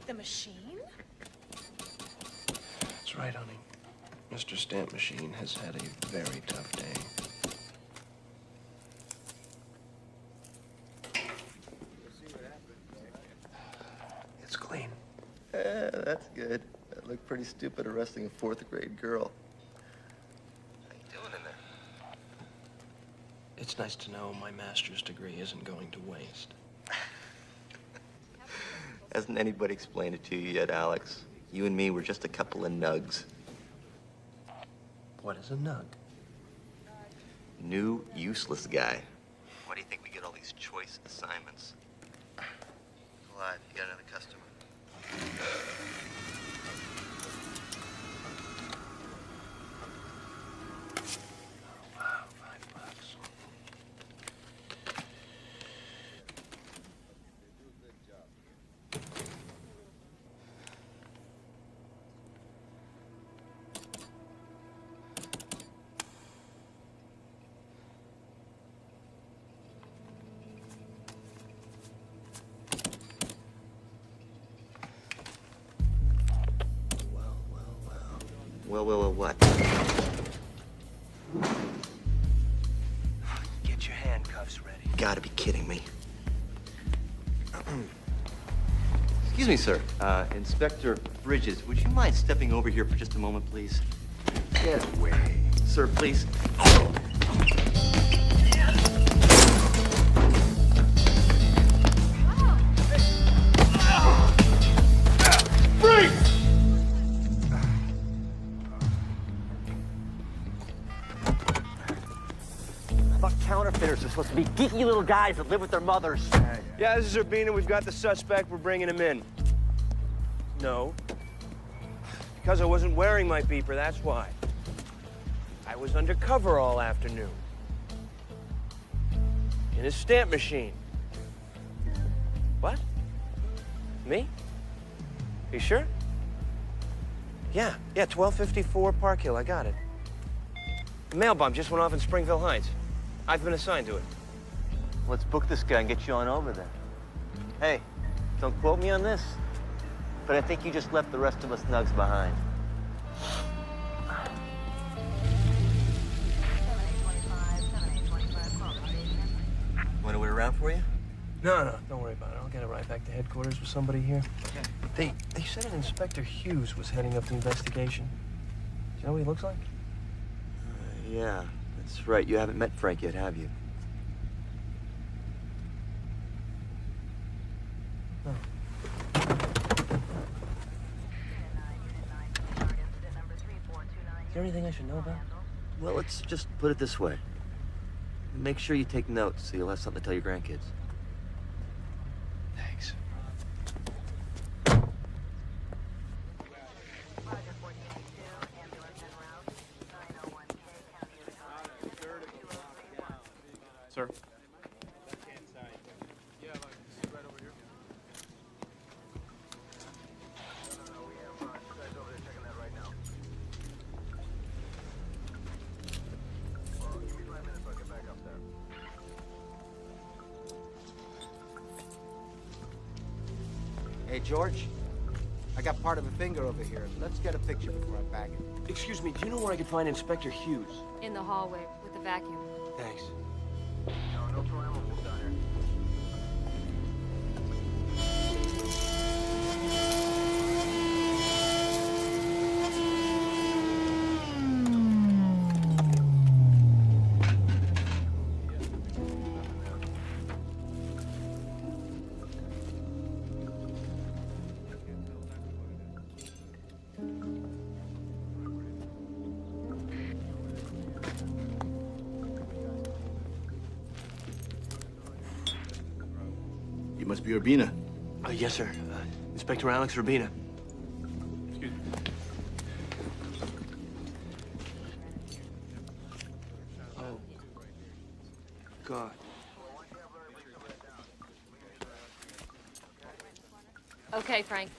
The machine? That's right, honey. Mr. Stamp Machine has had a very tough day. It's clean. That's good. That looked pretty stupid arresting a fourth grade girl. How you doing in there? It's nice to know my master's degree isn't going to waste. Hasn't anybody explained it to you yet, Alex? You and me were just a couple of nugs. What is a nug? New, useless guy. Why do you think we get all these choice assignments? What? You got another customer? Wow, Well, what? Get your handcuffs ready. Gotta be kidding me. Excuse me, sir. Inspector Bridges, would you mind stepping over here for just a moment, please? Get away. Sir, please. Fuck counterfeiters are supposed to be geeky little guys that live with their mothers. Yeah, this is Urbina. We've got the suspect. We're bringing him in. No. Because I wasn't wearing my beeper, that's why. I was undercover all afternoon. In his stamp machine. What? Me? You sure? Yeah, 1254 Park Hill. I got it. The mail bomb just went off in Springville Heights. I've been assigned to it. Let's book this guy and get you on over there. Hey, don't quote me on this, but I think you just left the rest of us nugs behind. Want to wait around for you? No, don't worry about it. I'll get it right back to headquarters with somebody here. Okay. They said an Inspector Hughes was heading up the investigation. Do you know what he looks like? Yeah, that's right. You haven't met Frank yet, have you? No. Is there anything I should know about? Well, let's just put it this way. Make sure you take notes so you'll have something to tell your grandkids. Thanks. Sir? Hey, George. I got part of a finger over here. Let's get a picture before I bag it. Excuse me, do you know where I could find Inspector Hughes? In the hallway with the vacuum. Thanks. No problem. We'll down here. You must be Urbina. Yes, sir. Inspector Alex Urbina. Oh. God. Okay, Frank.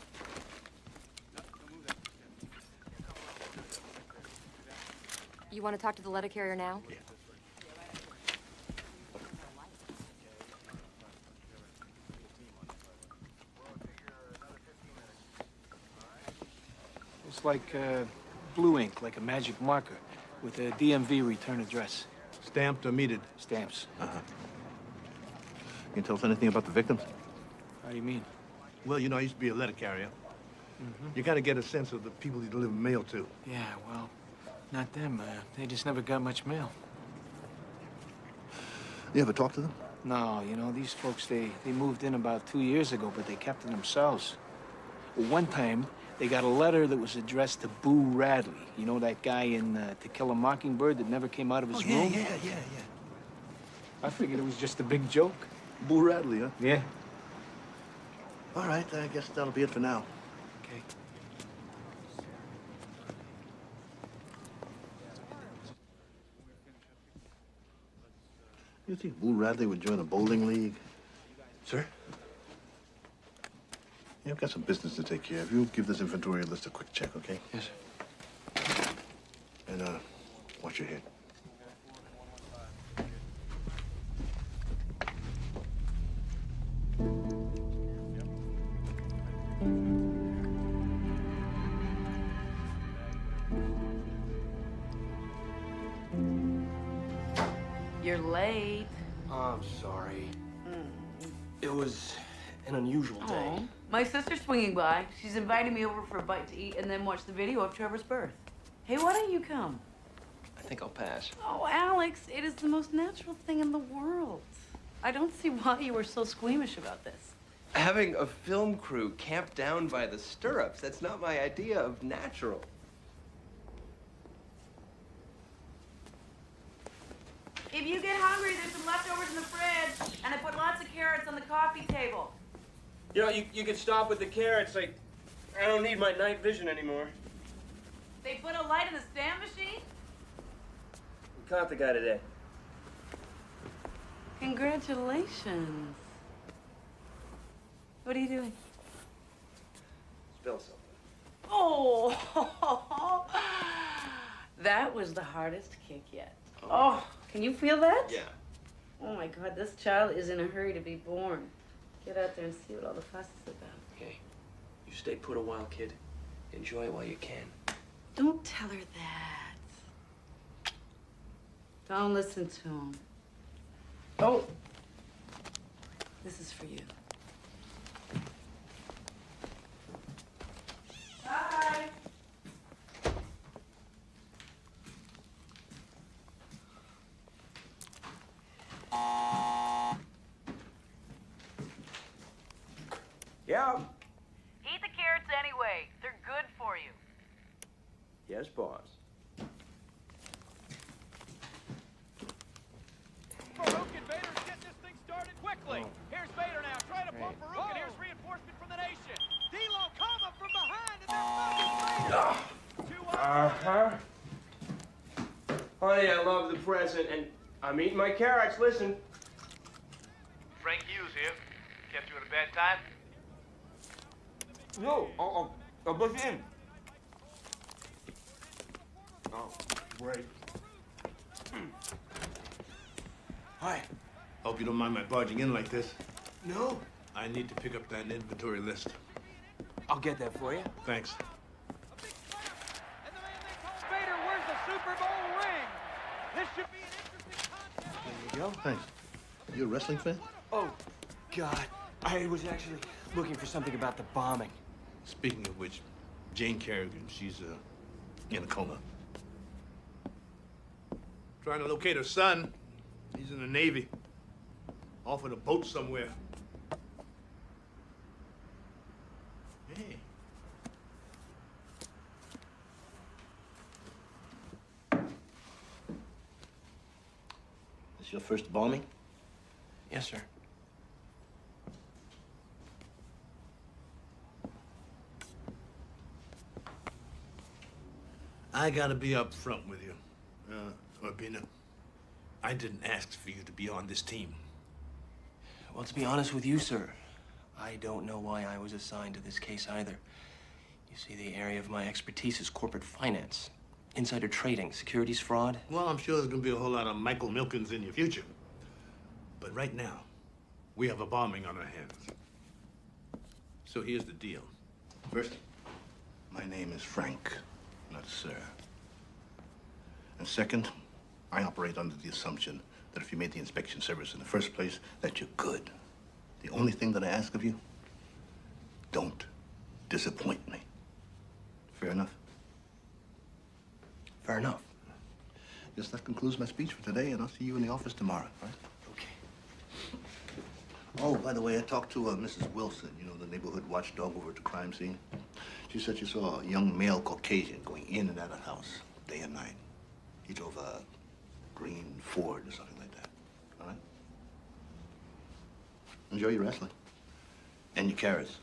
You want to talk to the letter carrier now? Yeah. It's like blue ink, like a magic marker, with a DMV return address. Stamped or metered? Stamps. Uh-huh. Can you tell us anything about the victims? How do you mean? Well, you know, I used to be a letter carrier. You kind of get a sense of the people you deliver mail to. Yeah, well, not them. They just never got much mail. You ever talk to them? No, you know, these folks, they moved in about 2 years ago, but they kept to themselves. One time, they got a letter that was addressed to Boo Radley. You know that guy in To Kill a Mockingbird that never came out of his room? Yeah. I figured it was just a big joke. Boo Radley, huh? Yeah. All right, I guess that'll be it for now. Okay. You think Boo Radley would join a bowling league? Sir? Yeah, I've got some business to take care of. You give this inventory list a quick check, okay? Yes, sir. And, watch your head. You're late. I'm sorry. It was an unusual day. Oh, my sister's swinging by. She's inviting me over for a bite to eat and then watch the video of Trevor's birth. Hey, why don't you come? I think I'll pass. Oh, Alex, it is the most natural thing in the world. I don't see why you were so squeamish about this. Having a film crew camped down by the stirrups, that's not my idea of natural. If you get hungry, there's some leftovers in the fridge, and I put lots of carrots on the coffee table. You know, you could stop with the carrots. I don't need my night vision anymore. They put a light in the stand machine? We caught the guy today. Congratulations. What are you doing? Spill something. Oh, that was the hardest kick yet. Oh, can you feel that? Yeah. Oh my God, this child is in a hurry to be born. Get out there and see what all the fuss is about. Okay. You stay put a while, kid. Enjoy it while you can. Don't tell her that. Don't listen to him. Oh, this is for you. Bye. Yeah. Eat the carrots anyway. They're good for you. Yes, boss. Farouk and Vader get this thing started quickly. Here's Vader now. Try to pull Farouk, and here's reinforcement from the nation. D-Lo coming from behind, and they're Uh-huh. Honey, I love the present, and I'm eating my carrots. Listen. Frank Hughes here. Kept you at a bad time? No, I'll bush in. Oh, great. Hi. Hope you don't mind my barging in like this. No. I need to pick up that inventory list. I'll get that for you. Thanks. And the man they call Vader wears the Super Bowl ring. This should be an interesting contest. There you go. Thanks. You a wrestling fan? Oh, God. I was actually looking for something about the bombing. Speaking of which, Jane Kerrigan, she's in a coma. Trying to locate her son. He's in the Navy. Off in a boat somewhere. Hey. This your first bombing? Yes, sir. I gotta be up front with you, Urbina. I didn't ask for you to be on this team. Well, to be honest with you, sir, I don't know why I was assigned to this case either. You see, the area of my expertise is corporate finance, insider trading, securities fraud. Well, I'm sure there's gonna be a whole lot of Michael Milkins in your future. But right now, we have a bombing on our hands. So here's the deal. First, my name is Frank, not sir. And second, I operate under the assumption that if you made the inspection service in the first place, that you're good. The only thing that I ask of you, don't disappoint me. Fair enough? Fair enough. Yes, that concludes my speech for today, and I'll see you in the office tomorrow, right? Okay. Oh, by the way, I talked to Mrs. Wilson, you know, the neighborhood watchdog over at the crime scene. She said she saw a young male Caucasian going in and out of the house day and night. He drove a green Ford or something like that. All right? Enjoy your wrestling. And your carrots.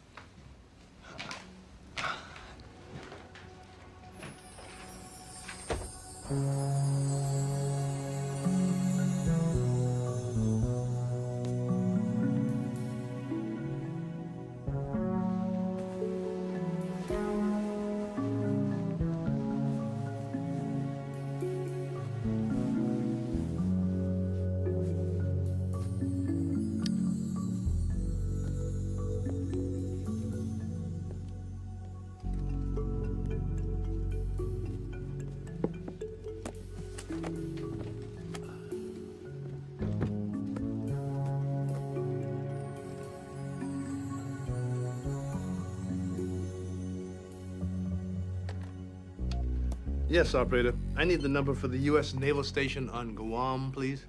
Yes, operator. I need the number for the U.S. Naval Station on Guam, please.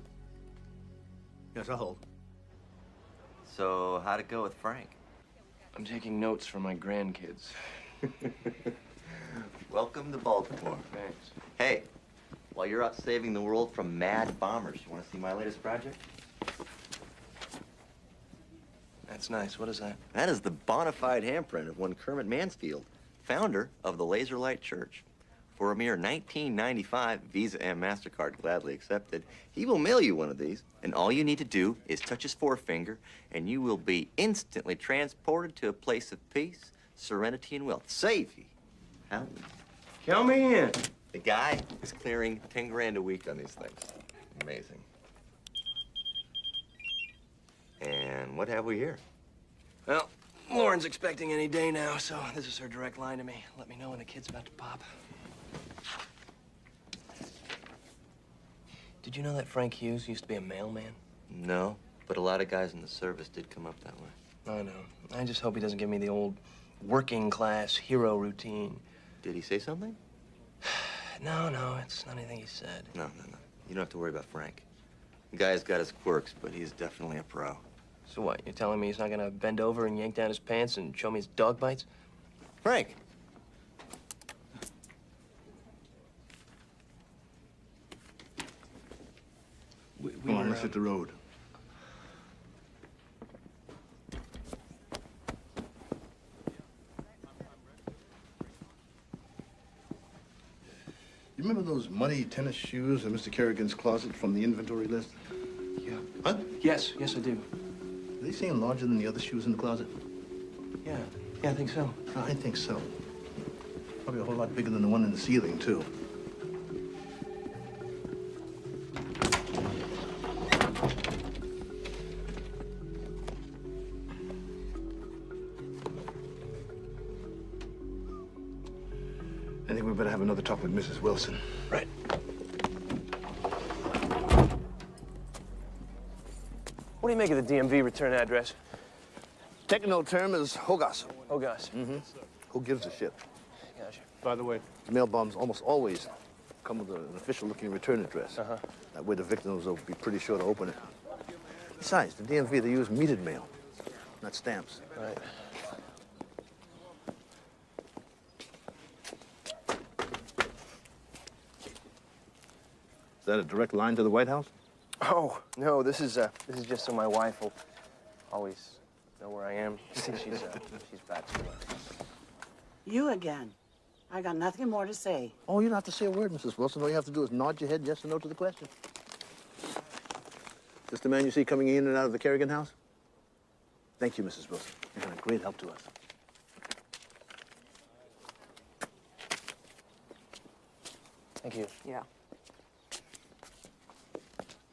Yes, I'll hold. So, how'd it go with Frank? I'm taking notes for my grandkids. Welcome to Baltimore. Thanks. Hey, while you're out saving the world from mad bombers. You want to see my latest project? That's nice. What is that? That is the bona fide handprint of one Kermit Mansfield, founder of the Laser Light Church. For a mere $19.95, Visa and MasterCard gladly accepted, he will mail you one of these, and all you need to do is touch his forefinger, and you will be instantly transported to a place of peace, serenity, and wealth. Safety. How? Count me in. The guy is clearing 10 grand a week on these things. Amazing. And what have we here? Well, Lauren's expecting any day now, so this is her direct line to me. Let me know when the kid's about to pop. Did you know that Frank Hughes used to be a mailman? No, but a lot of guys in the service did come up that way. I know. I just hope he doesn't give me the old working class hero routine. Did he say something? No, it's not anything he said. No. You don't have to worry about Frank. The guy's got his quirks, but he's definitely a pro. So what, you're telling me he's not gonna bend over and yank down his pants and show me his dog bites? Frank! Come on, let's hit the road. You remember those muddy tennis shoes in Mr. Kerrigan's closet from the inventory list? Yeah. Huh? Yes, I do. Are they seem larger than the other shoes in the closet? Yeah, I think so. I think so. Probably a whole lot bigger than the one in the ceiling, too. I think we better have another talk with Mrs. Wilson. Right. What do you make of the DMV return address? Technical term is Hogas. Hogas. Mm-hmm. Who gives a shit? Gotcha. By the way, mail bombs almost always come with an official-looking return address. Uh-huh. That way the victims will be pretty sure to open it. Besides, the DMV, they use metered mail, not stamps. Right. Is that a direct line to the White House? Oh, no, this is just so my wife will always know where I am. She's back to work. You again. I got nothing more to say. Oh, you don't have to say a word, Mrs. Wilson. All you have to do is nod your head yes or no to the question. This the man you see coming in and out of the Kerrigan house? Thank you, Mrs. Wilson. You've been a great help to us. Thank you. Yeah.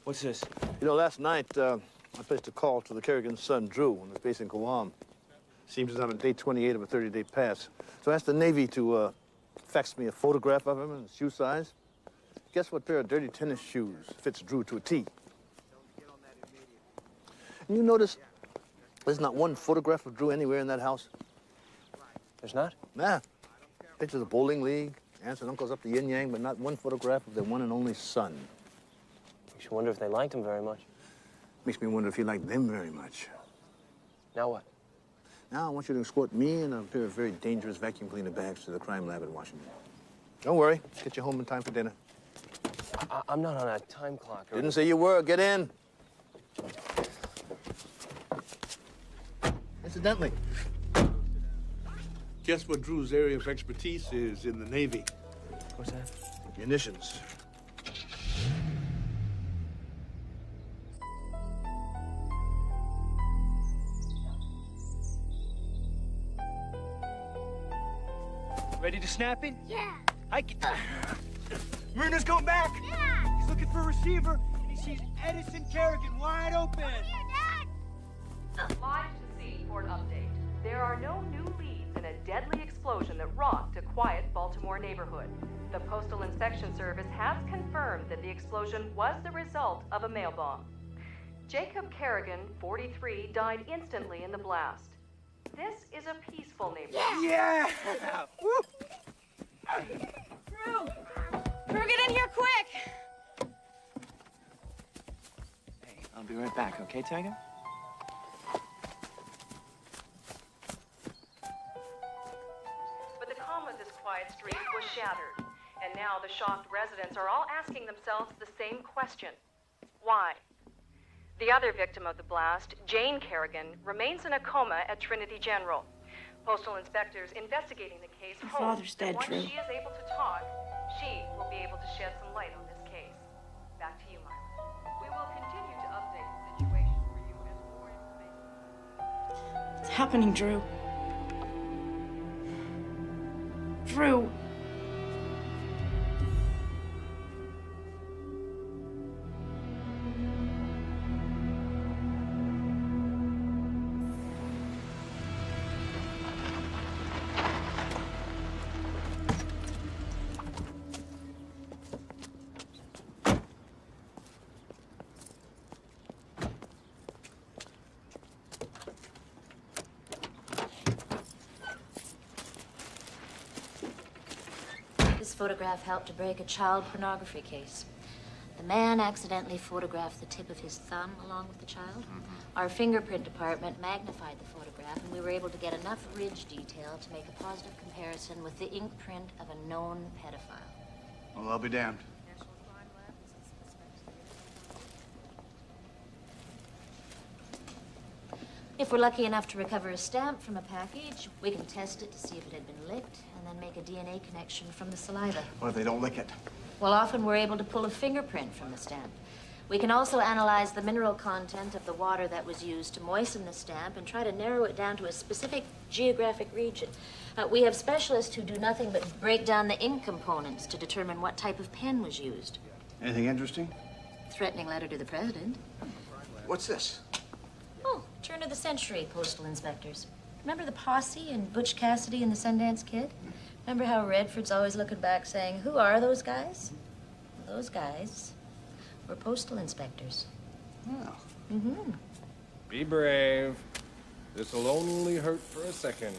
What's this? You know, last night, I placed a call to the Kerrigan's son, Drew, on his base in Guam. Seems he's on day 28 of a 30-day pass. So I asked the Navy to fax me a photograph of him in shoe size. Guess what pair of dirty tennis shoes fits Drew to a T? And you notice there's not one photograph of Drew anywhere in that house? There's not? Nah. Pictures of bowling league, aunts and uncles up the yin-yang, but not one photograph of their one and only son. Makes you wonder if they liked him very much. Makes me wonder if he liked them very much. Now what? Now I want you to escort me and a pair of very dangerous vacuum cleaner bags to the crime lab in Washington. Don't worry. Get you home in time for dinner. I'm not on a time clock. Didn't say you were. Get in. Incidentally, guess what Drew's area of expertise is in the Navy? What's that? Munitions. Ready to snap it? Yeah. I can. Myrna's going back. Yeah. He's looking for a receiver, and he sees Edison Kerrigan wide open. Live to scene for an update. There are no new leads in a deadly explosion that rocked a quiet Baltimore neighborhood. The Postal Inspection Service has confirmed that the explosion was the result of a mail bomb. Jacob Kerrigan, 43, died instantly in the blast. This is a peaceful neighborhood. Yeah! Drew! Drew, get in here quick! Hey, I'll be right back, okay, Tiger? But the calm of this quiet street was shattered And now the shocked residents are all asking themselves the same question. Why? The other victim of the blast, Jane Kerrigan, remains in a coma at Trinity General. Postal inspectors investigating the case Your hope father's that dead, once Drew. she is able to talk, she will be able to shed some light on this case. Back to you, Myra. We will continue to update the situation for you as more information. It's happening, Drew. Drew. This photograph helped to break a child pornography case. The man accidentally photographed the tip of his thumb along with the child. Our fingerprint department magnified the photograph, and we were able to get enough ridge detail to make a positive comparison with the ink print of a known pedophile. Well, I'll be damned. If we're lucky enough to recover a stamp from a package, we can test it to see if it had been licked, and then make a DNA connection from the saliva. What if they don't lick it? Well, often we're able to pull a fingerprint from the stamp. We can also analyze the mineral content of the water that was used to moisten the stamp and try to narrow it down to a specific geographic region. We have specialists who do nothing but break down the ink components to determine what type of pen was used. Anything interesting? Threatening letter to the president. What's this? Oh, turn of the century postal inspectors. Remember the posse and Butch Cassidy and the Sundance Kid? Remember how Redford's always looking back saying, who are those guys? Well, those guys were postal inspectors. Oh. Mm-hmm. Be brave. This'll only hurt for a second.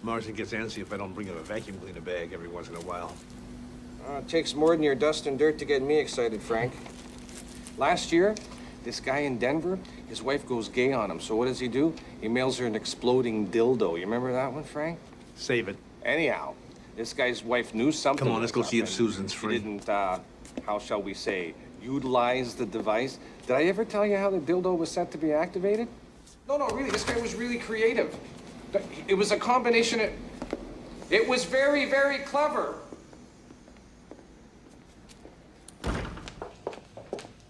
Martin gets antsy if I don't bring him a vacuum cleaner bag every once in a while. It takes more than your dust and dirt to get me excited, Frank. Last year, this guy in Denver, his wife goes gay on him. So what does he do? He mails her an exploding dildo. You remember that one, Frank? Save it. Anyhow, this guy's wife knew something. Come on, let's go was see up, if and Susan's she free. didn't, how shall we say, utilize the device. Did I ever tell you how the dildo was set to be activated? No, really, this guy was really creative. It was a combination of... It was very, very clever.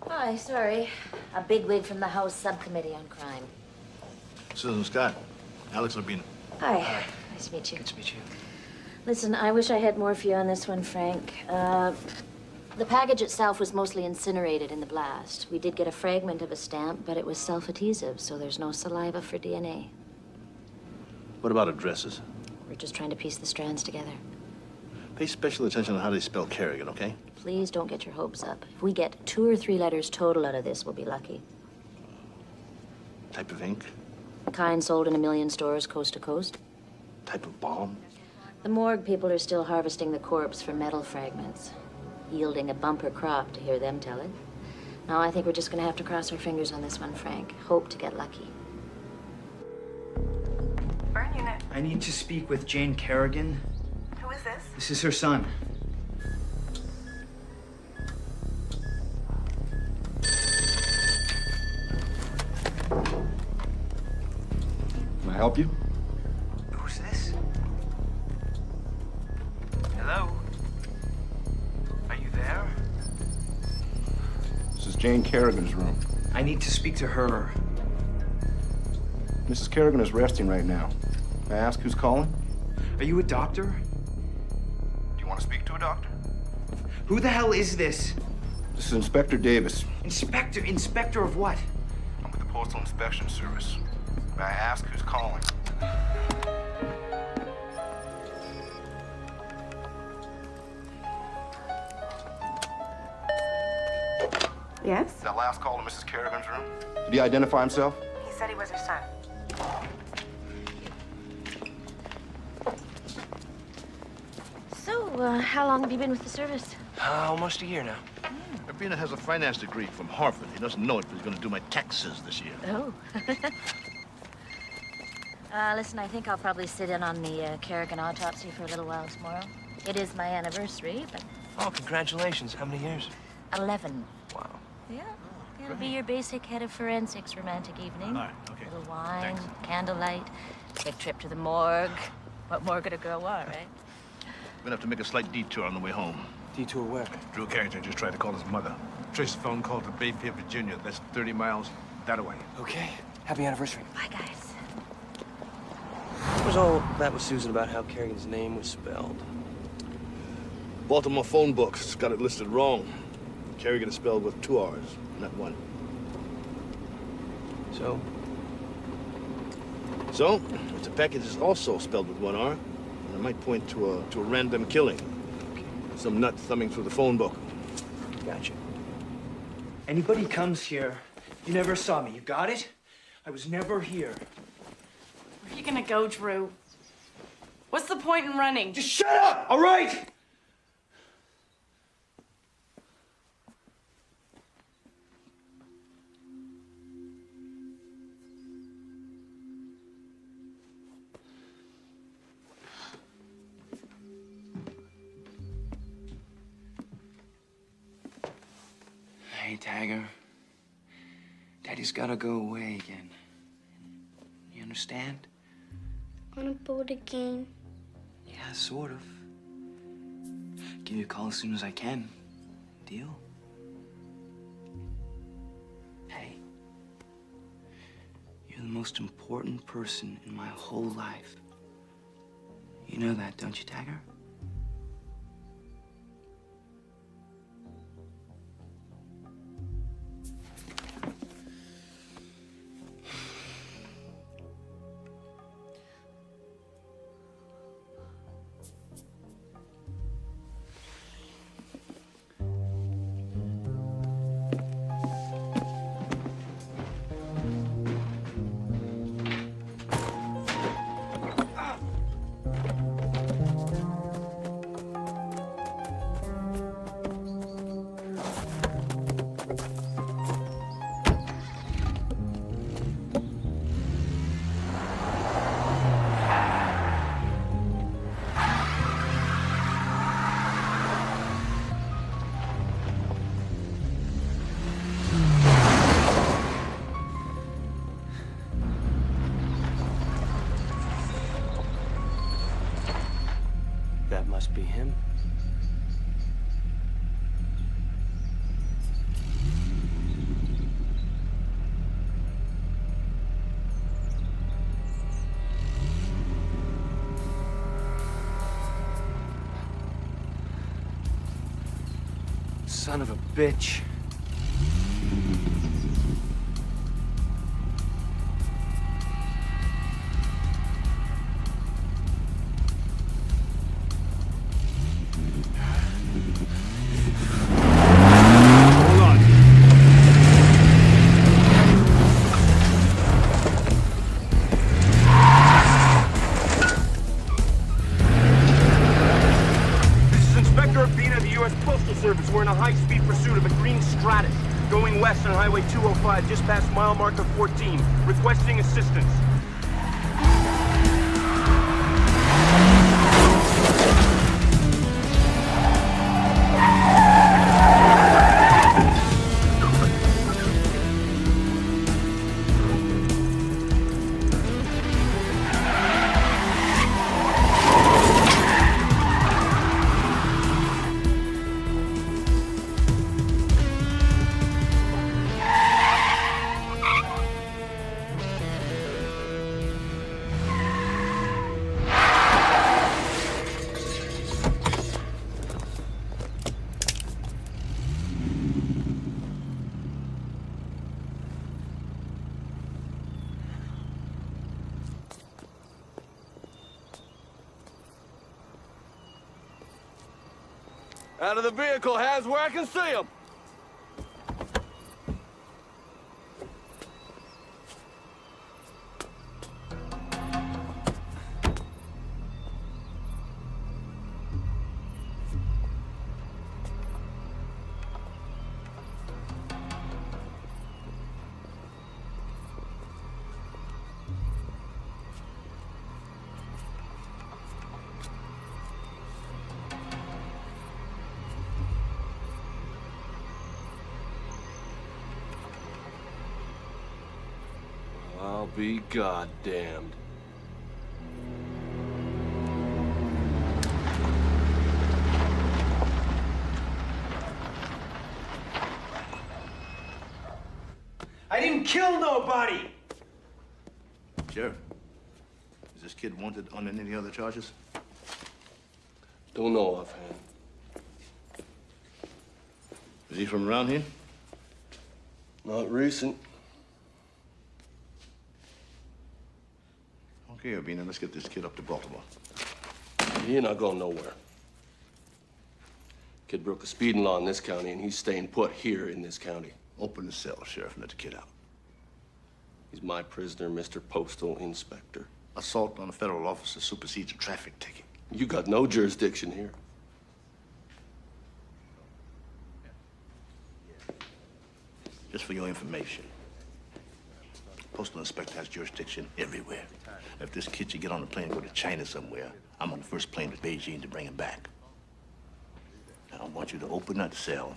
Hi, sorry. A bigwig from the House Subcommittee on Crime. Susan Scott. Alex Urbina. Hi. Nice to meet you. Good to meet you. Listen, I wish I had more for you on this one, Frank. The package itself was mostly incinerated in the blast. We did get a fragment of a stamp, but it was self-adhesive, so there's no saliva for DNA. What about addresses? We're just trying to piece the strands together. Pay special attention to how they spell Kerrigan, okay? Please don't get your hopes up. If we get 2 or 3 letters total out of this, we'll be lucky. Type of ink? Kind sold in 1 million stores coast to coast. Type of bomb? The morgue people are still harvesting the corpse for metal fragments, yielding a bumper crop to hear them tell it. Now, I think we're just gonna have to cross our fingers on this one, Frank. Hope to get lucky. Burn unit. I need to speak with Jane Kerrigan. Who is this? This is her son. Can I help you? Who's this? Hello? Are you there? This is Jane Kerrigan's room. I need to speak to her. Mrs. Kerrigan is resting right now. May I ask who's calling? Are you a doctor? Do you want to speak to a doctor? Who the hell is this? This is Inspector Davis. Inspector of what? I'm with the Postal Inspection Service. May I ask who's calling? Yes? That last call to Mrs. Kerrigan's room? Did he identify himself? He said he was her son. So, how long have you been with the service? Almost a year now. Urbina has a finance degree from Harvard. He doesn't know it, but he's going to do my taxes this year. Oh. Listen, I think I'll probably sit in on the Kerrigan autopsy for a little while tomorrow. It is my anniversary, but... Oh, congratulations. How many years? 11. Wow. Yeah. It'll be your basic head of forensics romantic evening. All right, okay. Little wine, Thanks. candlelight, big trip to the morgue. What more could a girl want, right? We're gonna have to make a slight detour on the way home. Detour where? Drew Carrington just tried to call his mother. Trace a phone call to Bayfield, Virginia. That's 30 miles that way. Okay. Happy anniversary. Bye, guys. What was all that with Susan about how Kerrigan's name was spelled? Baltimore phone books got it listed wrong. Kerrigan is spelled with 2 R's, not 1. So? So, if the package is also spelled with 1 R, then it might point to a random killing. Some nut thumbing through the phone book. Gotcha. Anybody comes here, you never saw me. You got it? I was never here. Where are you gonna go, Drew? What's the point in running? Just shut up, all right? Hey, Tagger. Daddy's gotta go away again. You understand? On a boat again. Yeah, sort of. Give you a call as soon as I can. Deal? Hey. You're the most important person in my whole life. You know that, don't you, Tagger? That must be him. Son of a bitch. Service. We're in a high-speed pursuit of a green Stratus, going west on Highway 205, just past mile marker 14, requesting assistance. Out of the vehicle, hands where I can see them. be goddamned. I didn't kill nobody! Sheriff, is this kid wanted on any other charges? Don't know offhand. Is he from around here? Not recent. Okay, Urbina, let's get this kid up to Baltimore. He ain't not going nowhere. Kid broke a speeding law in this county, and he's staying put here in this county. Open the cell, Sheriff, and let the kid out. He's my prisoner, Mr. Postal Inspector. Assault on a federal officer supersedes a traffic ticket. You got no jurisdiction here. Just for your information, Postal Inspector has jurisdiction everywhere. If this kid should get on a plane and go to China somewhere, I'm on the first plane to Beijing to bring him back. And I want you to open that cell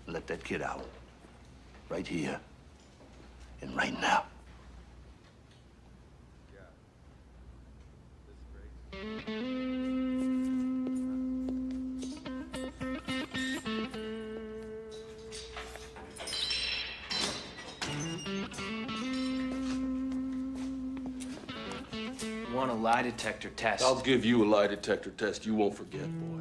and let that kid out. Right here and right now. Want a lie detector test? I'll give you a lie detector test you won't forget, boy.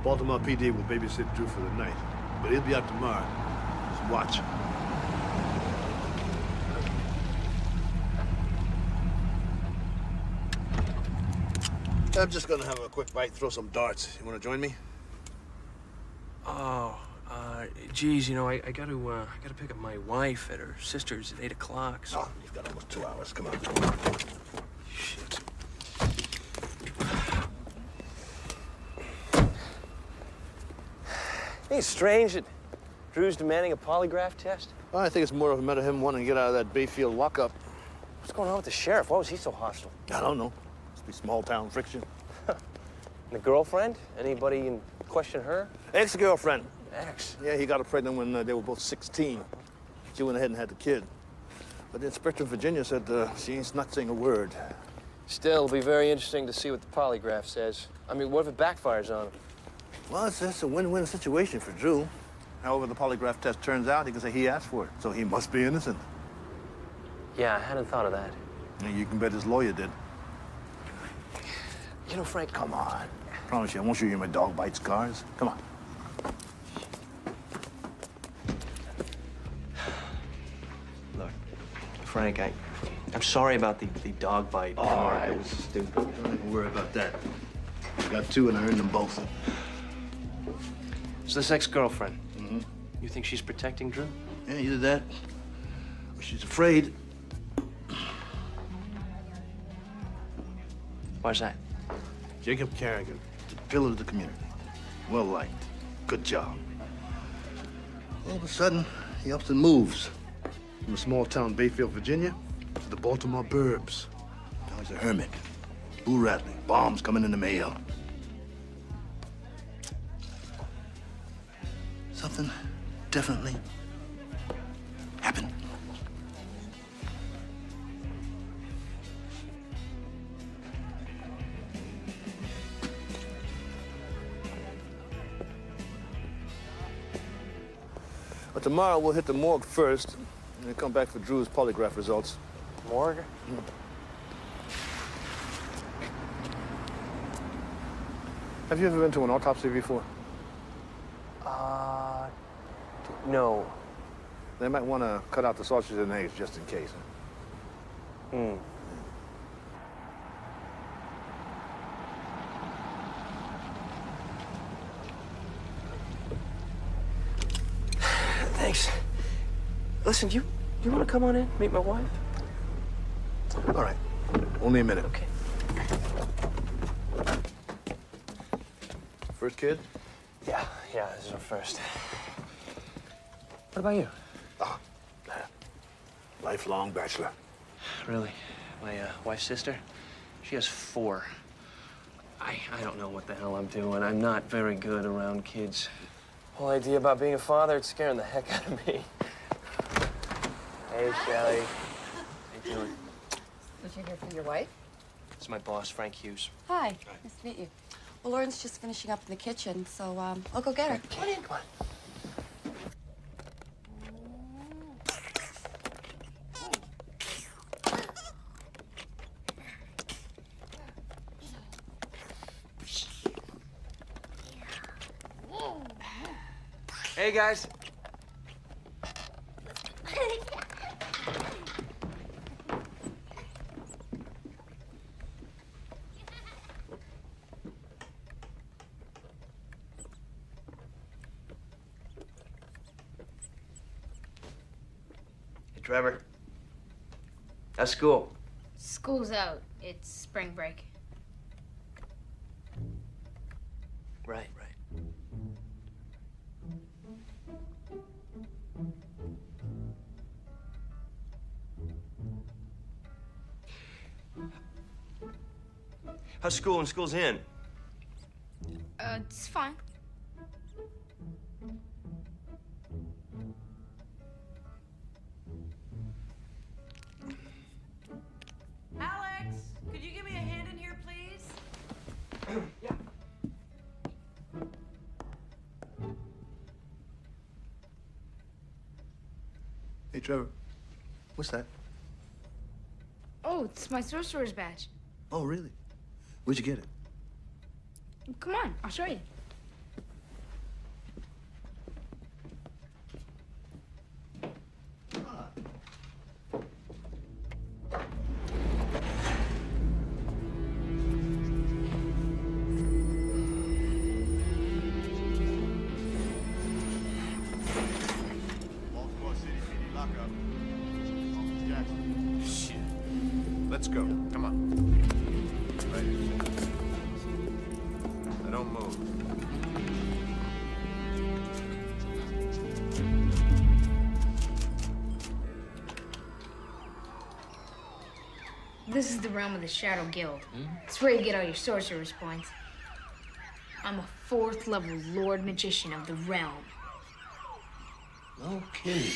Baltimore PD will babysit Drew for the night, but he'll be out tomorrow. Just watch. I'm just gonna have a quick bite, throw some darts. You wanna join me? Oh, geez, you know, I gotta pick up my wife at her sister's at 8 o'clock. So. Oh, you've got almost 2 hours. Come on. Shit. Ain't it strange that Drew's demanding a polygraph test? Well, I think it's more of a matter of him wanting to get out of that Bayfield lockup. What's going on with the sheriff? Why was he so hostile? I don't know. Must be small-town friction. And the girlfriend? Anybody in question her? Ex-girlfriend. Ex? Yeah, he got her pregnant when they were both 16. She went ahead and had the kid. But the inspector in Virginia said she ain't not saying a word. Still, it'll be very interesting to see what the polygraph says. I mean, what if it backfires on him? Well, it's a win-win situation for Drew. However the polygraph test turns out, he can say he asked for it, so he must be innocent. Yeah, I hadn't thought of that. And you can bet his lawyer did. You know, Frank, come on. Promise you, I won't show you my dog bite scars. Come on. Look, Frank, I'm sorry about the dog bite. All right. It was stupid. Don't even worry about that. I got 2 and I earned them both. So this ex-girlfriend, You think she's protecting Drew? Yeah, either that, or she's afraid. Why's that? Jacob Carrigan, the pillar of the community. Well liked. Good job. All of a sudden, he ups and moves from the small town Bayfield, Virginia, to the Baltimore burbs. Now he's a hermit. Boo Radley, bombs coming in the mail. Something definitely happened. But tomorrow we'll hit the morgue first, and then come back for Drew's polygraph results. Morgue? Have you ever been to an autopsy before? No. They might want to cut out the sausages and eggs just in case. Thanks. Listen, you want to come on in, meet my wife? All right. Only a minute. Okay. First kid? Yeah, this is our first. What about you? Lifelong bachelor. Really? My wife's sister, she has 4. I don't know what the hell I'm doing. I'm not very good around kids. Whole idea about being a father, it's scaring the heck out of me. Hey, Shelly. How you doing? Did you hear from your wife? It's my boss, Frank Hughes. Hi. Nice to meet you. Well, Lauren's just finishing up in the kitchen, so I'll go get her. Come on in, come on. Hey, guys. Hey, Trevor. How's school? School's out. It's spring break. Right. How's school when school's in? It's fine. Alex, could you give me a hand in here, please? Yeah. Hey, Trevor. What's that? Oh, it's my sorcerer's badge. Oh, really? Where'd you get it? Come on, I'll show you. Baltimore City PD lockup. Officer Jackson. Shit. Let's go. Come on. Right. I don't move. This is the realm of the Shadow Guild. It's where you get all your sorcerer's points. I'm a 4th level Lord Magician of the realm. No kidding.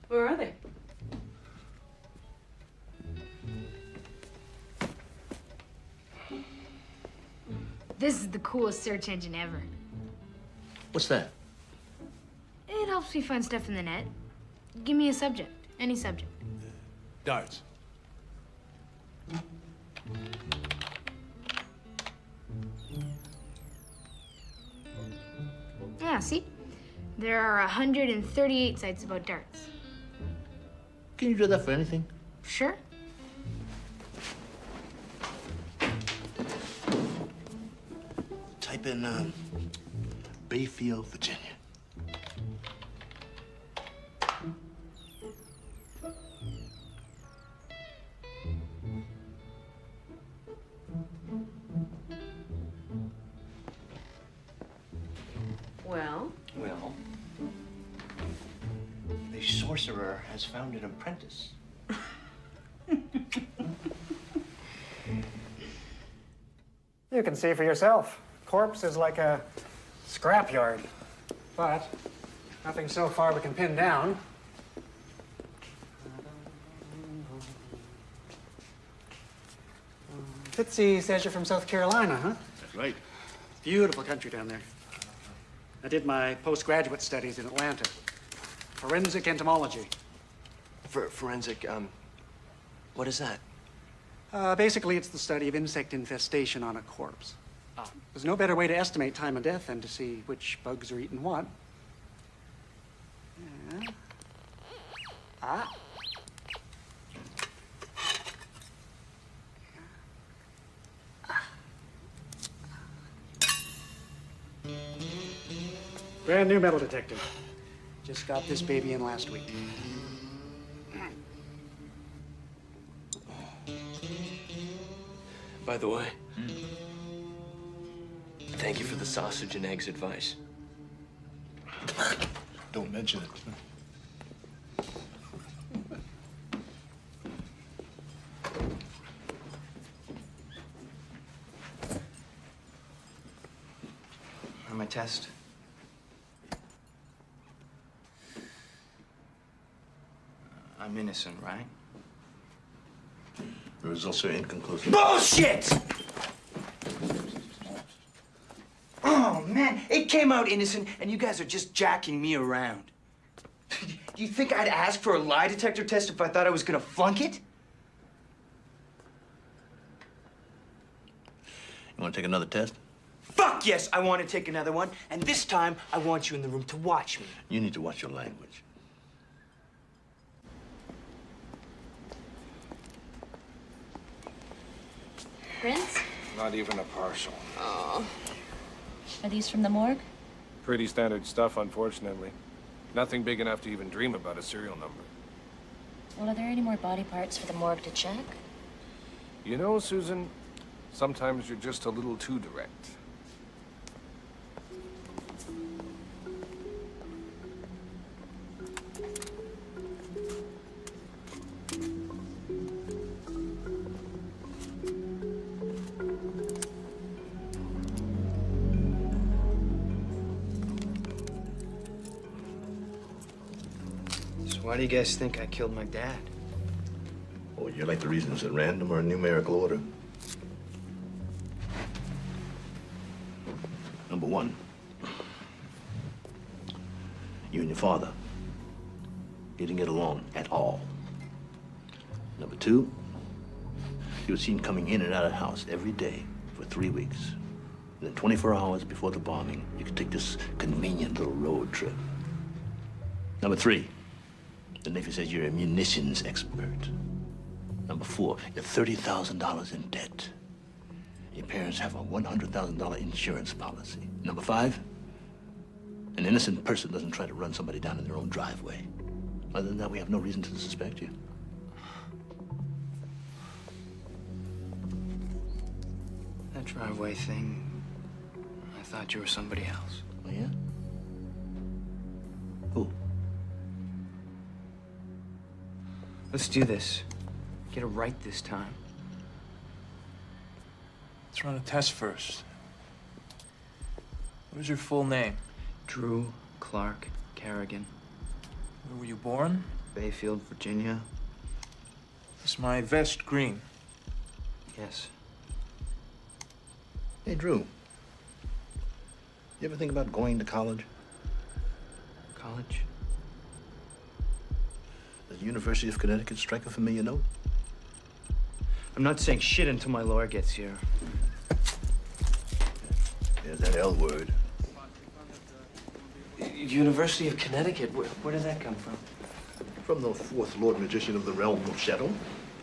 Where are they? This is the coolest search engine ever. What's that? It helps me find stuff in the net. Give me a subject, any subject. Darts. Yeah, see? There are 138 sites about darts. Can you do that for anything? Sure. Type in Bayfield, Virginia. Well? Well, the sorcerer has found an apprentice. You can see for yourself. Corpse is like a scrapyard. But nothing so far we can pin down. Fitzy says you're from South Carolina, huh? That's right. Beautiful country down there. I did my postgraduate studies in Atlanta. Forensic entomology. Forensic, what is that? Basically, it's the study of insect infestation on a corpse. There's no better way to estimate time of death than to see which bugs are eating what. Yeah. Ah. Brand new metal detector. Just got this baby in last week. By the way, thank you for the sausage and eggs advice. Don't mention it. On my test. I'm innocent, right? The results are inconclusive. Bullshit! Oh, man, it came out innocent, and you guys are just jacking me around. Do you think I'd ask for a lie detector test if I thought I was gonna flunk it? You want to take another test? Fuck yes, I want to take another one, and this time I want you in the room to watch me. You need to watch your language. Prince? Not even a partial. Oh. Are these from the morgue? Pretty standard stuff, unfortunately. Nothing big enough to even dream about a serial number. Well, are there any more body parts for the morgue to check? You know, Susan, sometimes you're just a little too direct. So why do you guys think I killed my dad? Oh, you like the reasons at random or in numerical order? Number one, you and your father didn't get along at all. Number two, you were seen coming in and out of the house every day for 3 weeks. And then 24 hours before the bombing, you could take this convenient little road trip. Number three, the Navy says you're a munitions expert. Number four, you're $30,000 in debt. Your parents have a $100,000 insurance policy. Number five, an innocent person doesn't try to run somebody down in their own driveway. Other than that, we have no reason to suspect you. That driveway thing, I thought you were somebody else. Oh, yeah? Who? Let's do this. Get it right this time. Let's run a test first. What is your full name? Drew Clark Kerrigan. Where were you born? Bayfield, Virginia. Is my vest green? Yes. Hey, Drew. You ever think about going to college? College? Does the University of Connecticut strike a familiar note? I'm not saying shit until my lawyer gets here. There's that L word. University of Connecticut? Where did that come from? From the fourth Lord Magician of the realm of Shadow.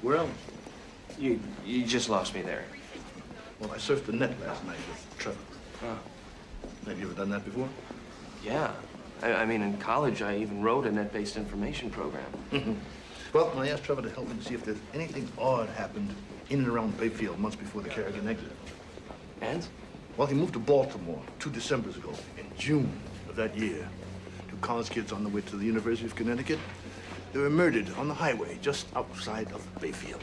Where else? You just lost me there. Well, I surfed the net last night with Trevor. Oh. Have you ever done that before? Yeah. I mean, in college, I even wrote a net-based information program. Well, I asked Trevor to help me to see if there's anything odd happened in and around Bayfield months before the Kerrigan exit. And? Well, he moved to Baltimore 2 Decembers ago. In June of that year, 2 college kids on the way to the University of Connecticut, they were murdered on the highway just outside of Bayfield.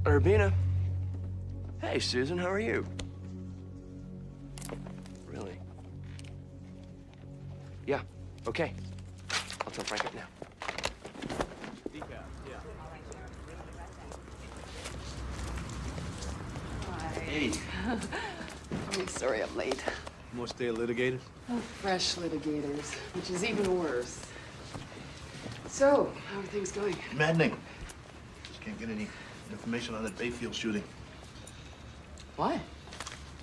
Urbina. Hey, Susan, how are you? Really? Yeah, okay. I'll tell Frank up now. Hey. I'm sorry I'm late. More stale litigators? Oh, fresh litigators, which is even worse. So, how are things going? Maddening. Just can't get any information on that Bayfield shooting. Why?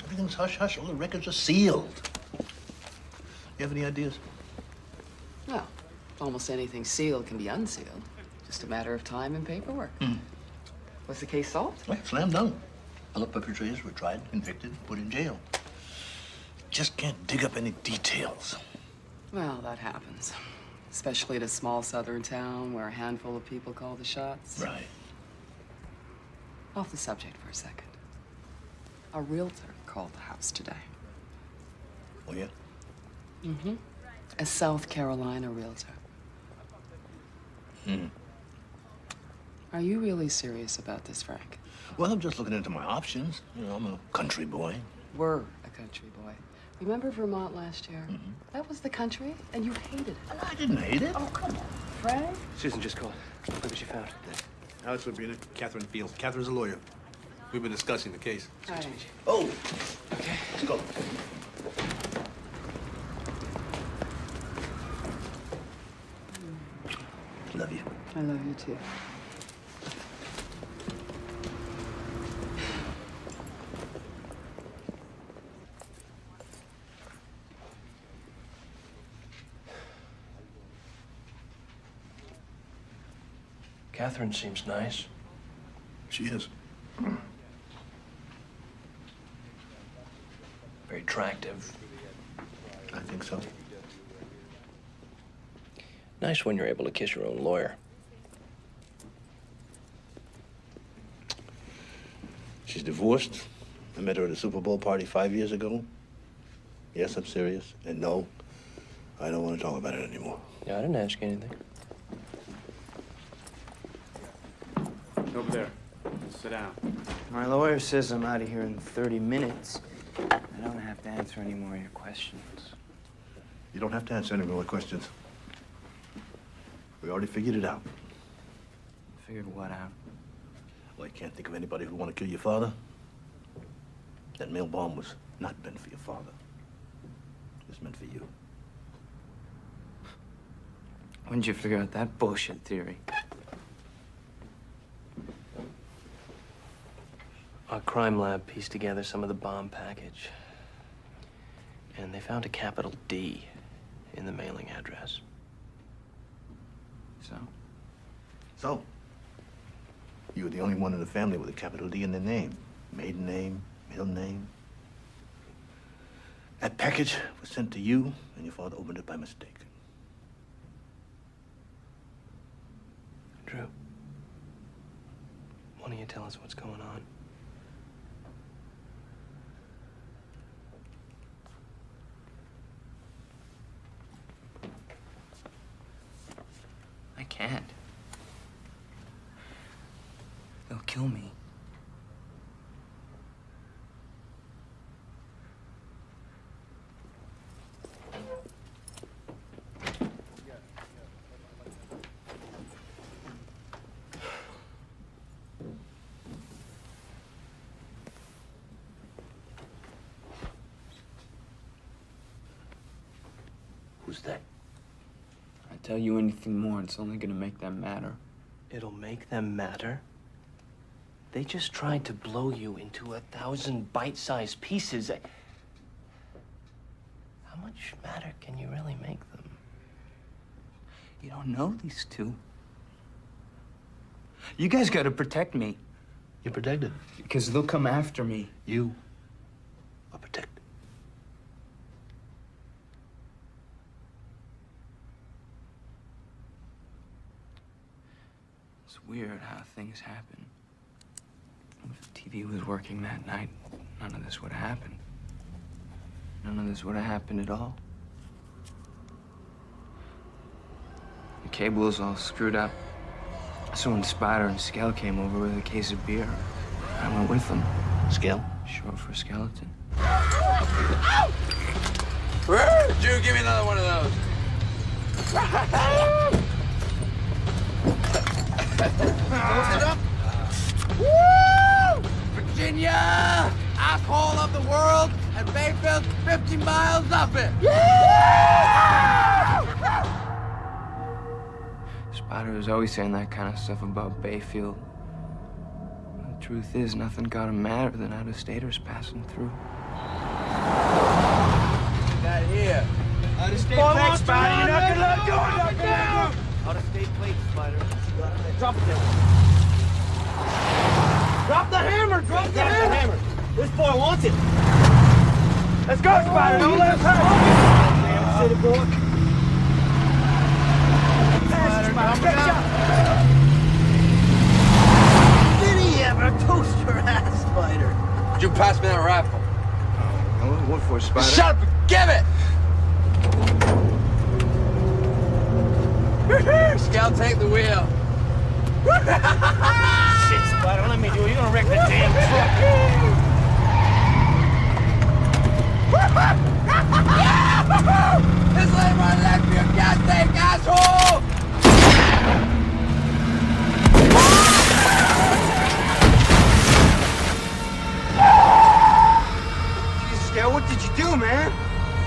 Everything's hush-hush. All the records are sealed. You have any ideas? Well, almost anything sealed can be unsealed. Just a matter of time and paperwork. Was the case solved? Well, slam dunk. All the perpetrators were tried, convicted, put in jail. Just can't dig up any details. Well, that happens. especially in a small southern town where a handful of people call the shots. Right. Off the subject for a second. A realtor called the house today. Oh, yeah? Mm-hmm. A South Carolina realtor. Hmm. Are you really serious about this, Frank? Well, I'm just looking into my options. You know, I'm a country boy. We're a country boy. Remember Vermont last year? Mm-hmm. That was the country, and you hated it. I didn't hate it. Oh, come on, Frank. Susan just called. Look what she found. Alex Labina, Catherine Fields. Catherine's a lawyer. We've been discussing the case. Hi. Oh, okay, let's go. Love you. I love you too. Catherine seems nice. She is. Very attractive. I think so. Nice when you're able to kiss your own lawyer. She's divorced. I met her at a Super Bowl party 5 years ago. Yes, I'm serious. And no, I don't want to talk about it anymore. Yeah, I didn't ask you anything. Over there. Sit down. My lawyer says I'm out of here in 30 minutes. I don't have to answer any more of your questions. You don't have to answer any more questions. We already figured it out. Figured what out? Well, I can't think of anybody who'd want to kill your father. That mail bomb was not meant for your father. It was meant for you. When'd you figure out that bullshit theory? Our crime lab pieced together some of the bomb package. And they found a capital D in the mailing address. So? So? You were the only one in the family with a capital D in their name. Maiden name, middle name. That package was sent to you, and your father opened it by mistake. Drew, why don't you tell us what's going on? I can't. They'll kill me. Who's that? I tell you anything more, it's only gonna make them madder. It'll make them matter? They just tried to blow you into 1,000 bite-sized pieces. How much matter can you really make them? You don't know these two. You guys gotta protect me. You're protected. Because they'll come after me. You are protected. It's weird how things happen. If the TV was working that night, none of this would have happened. None of this would have happened at all. The cable is all screwed up. So when Spider and Skell came over with a case of beer, I went with them. Skell? Short for skeleton. Drew, give me another one of those. Close it up. Woo! Virginia, asshole of the world, and Bayfield's 50 miles up it. Spider was always saying that kind of stuff about Bayfield. The truth is, nothing got him madder than out-of-staters passing through. That here. Out-of-state plate, Spider. You're not gonna let go. Out-of-state plate, Spider. Drop it there. Drop the hammer! Drop the hammer! This boy wants it. Let's go, Spider! Don't let us hurt! Damn city boy. Did he ever toast your ass, Spider? Would you pass me that rifle? Oh, what for, Spider? Shut up and give it! Scout, take the wheel. Shit, Spider, let me do it. You're gonna wreck the damn truck. This lady right left me a gas tank, asshole! Jesus, Scout, what did you do, man?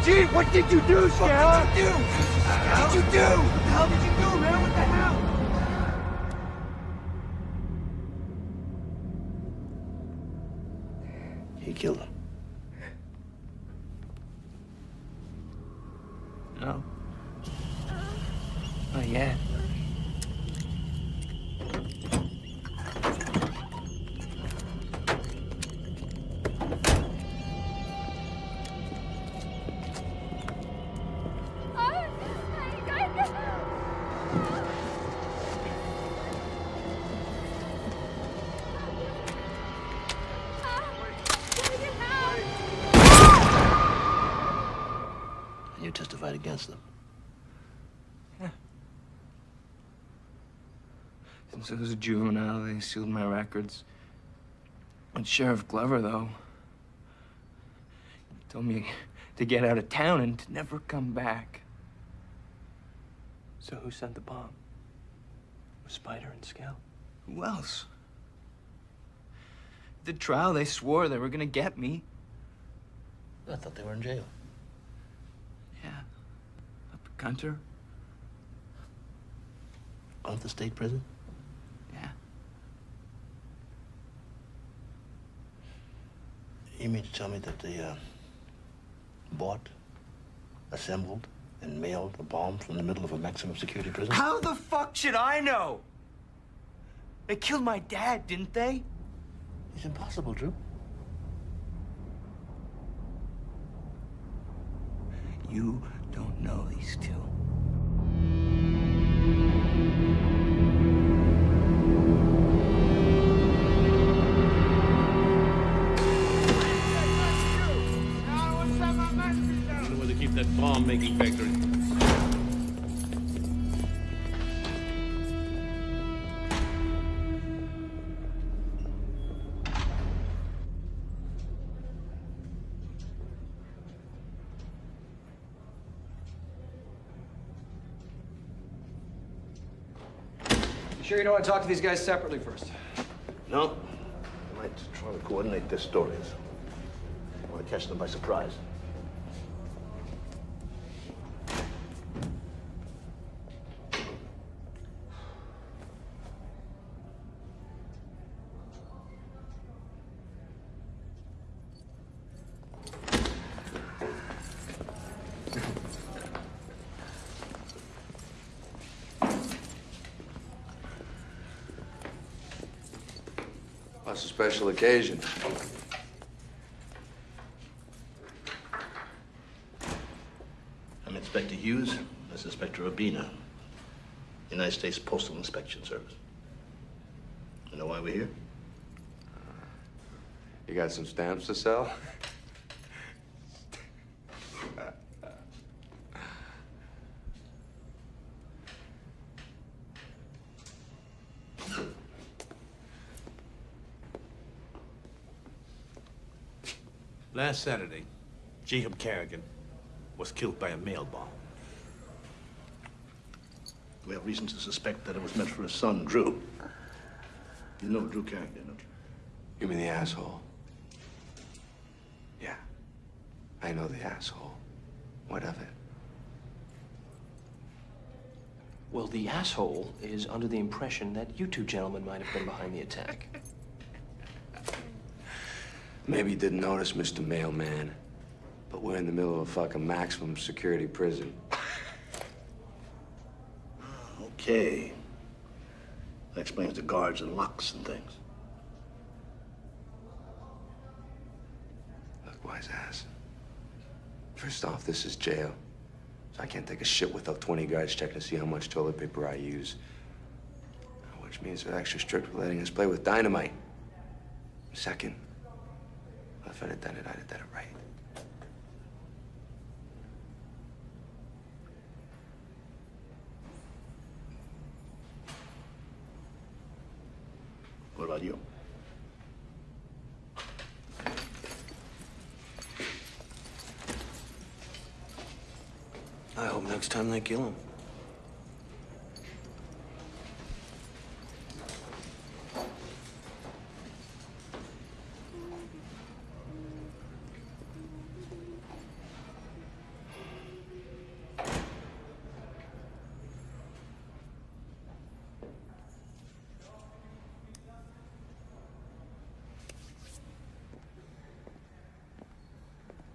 Gee, what did you do, Scout? What did you do? What did you do? What the hell did you do, man? What the hell? He killed him. No. Not yet. And you testified against them. Since I was a juvenile, they sealed my records. And Sheriff Glover, though, told me to get out of town and to never come back. So who sent the bomb? Was Spider and Scout? Who else? At the trial, they swore they were gonna get me. I thought they were in jail. Yeah. Up at Gunter. Off the state prison? Yeah. You mean to tell me that they bought, assembled, and mailed a bomb from the middle of a maximum security prison? How the fuck should I know? They killed my dad, didn't they? It's impossible, Drew. You don't know these two. I don't know where to keep that bomb-making factory. You sure you don't want to talk to these guys separately first? No. I might try to coordinate their stories. I want to catch them by surprise. What's a special occasion? I'm Inspector Hughes. That's Inspector Urbina, United States Postal Inspection Service. You know why we're here? You got some stamps to sell? Last Saturday, Jacob Carrigan was killed by a mail bomb. We have reason to suspect that it was meant for his son, Drew. You know Drew Carrigan, don't you? You mean the asshole? Yeah. I know the asshole. What of it? Well, the asshole is under the impression that you two gentlemen might have been behind the attack. Maybe you didn't notice, Mr. Mailman, but we're in the middle of a fucking maximum security prison. Okay. That explains the guards and locks and things. Look, wise ass. First off, this is jail. I can't take a shit without 20 guys checking to see how much toilet paper I use. Which means they're extra strict with letting us play with dynamite. Second, if I'd have done it, I'd have done it right. What about you? I hope next time they kill him.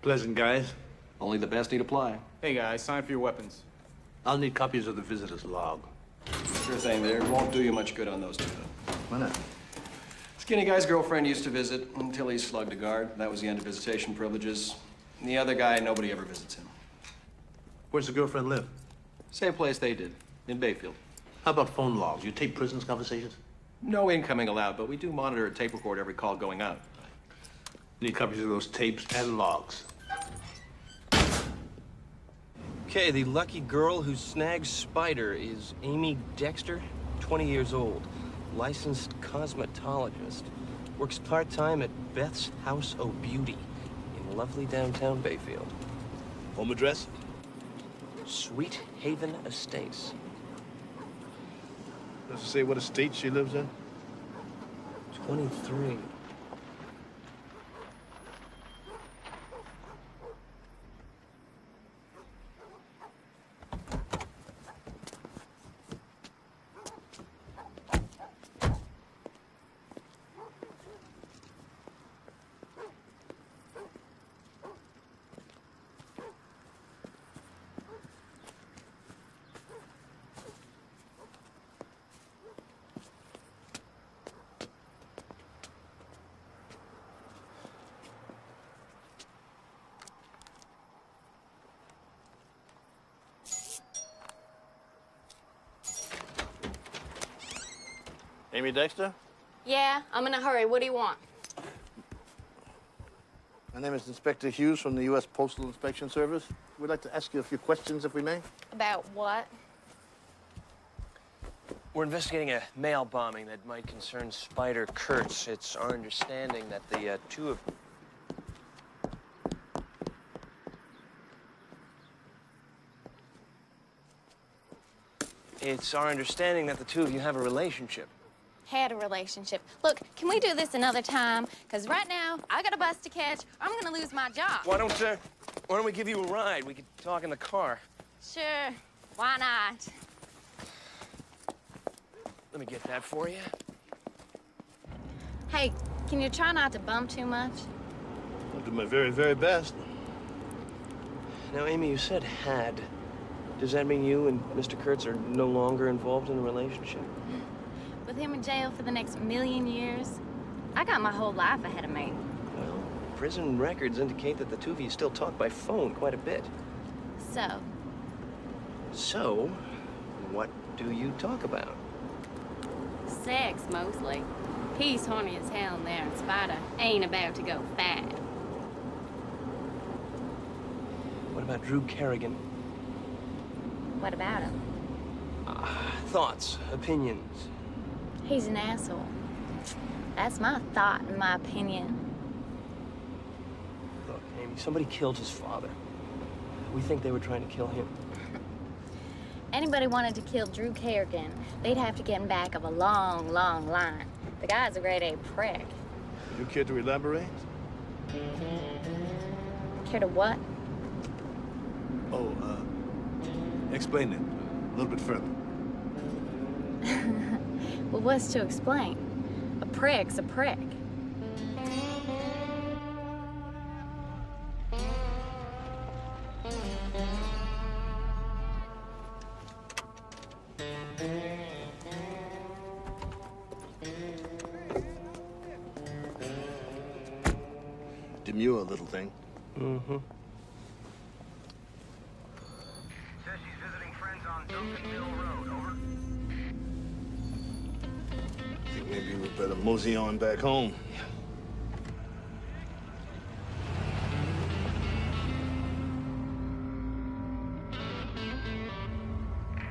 Pleasant guys. Only the best need apply. Hey guys, sign for your weapons. I'll need copies of the visitor's log. Sure thing there. Won't do you much good on those two, though. Why not? Skinny guy's girlfriend used to visit until he slugged a guard. That was the end of visitation privileges. And the other guy, nobody ever visits him. Where's the girlfriend live? Same place they did, in Bayfield. How about phone logs? You tape prisoners' conversations? No incoming allowed, but we do monitor a tape record every call going out. Need copies of those tapes and logs. Okay, the lucky girl who snagged Spider is Amy Dexter, 20 years old, licensed cosmetologist. Works part-time at Beth's House o' Beauty in lovely downtown Bayfield. Home address? Sweet Haven Estates. Does it say what estate she lives in? 23. Amy Dexter? Yeah, I'm in a hurry. What do you want? My name is Inspector Hughes from the U.S. Postal Inspection Service. We'd like to ask you a few questions, if we may. About what? We're investigating a mail bombing that might concern Spider Kurtz. It's our understanding that the two of... It's our understanding that the two of you have a relationship. Had a relationship. Look, can we do this another time? Because right now, I got a bus to catch. I'm going to lose my job. Why don't we give you a ride? We could talk in the car. Sure. Why not? Let me get that for you. Hey, can you try not to bump too much? I'll do my very, very best. Now, Amy, you said had. Does that mean you and Mr. Kurtz are no longer involved in a relationship? With him in jail for the next million years, I got my whole life ahead of me. Well, prison records indicate that the two of you still talk by phone quite a bit. So, So, what do you talk about? sex mostly. He's horny as hell in there, and Spider ain't about to go fat. What about Drew Kerrigan? What about him? Thoughts, opinions. He's an asshole. That's my thought and my opinion. Look, Amy, somebody killed his father. We think they were trying to kill him. Anybody wanted to kill Drew Kerrigan, they'd have to get in back of a long, long line. The guy's a grade A prick. You care to elaborate? Care to what? Oh, explain it a little bit further. Well, what's to explain? A prick's a prick. Demure little thing. Mm-hmm. Think maybe we better mosey on back home.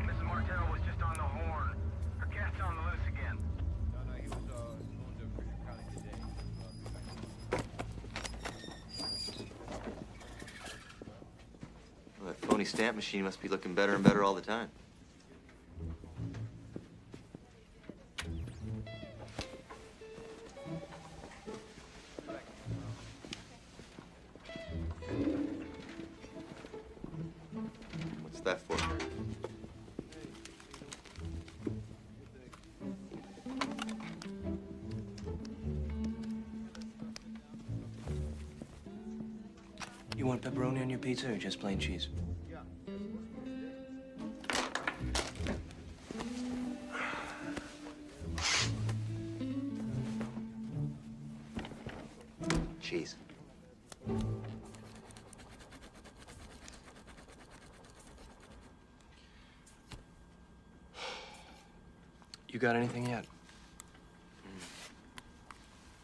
Mrs. Martell was just on the horn. Her cat's on the loose again. Well, that phony stamp machine must be looking better and better all the time. What's that for? You want pepperoni on your pizza or just plain cheese? Cheese. You got anything yet?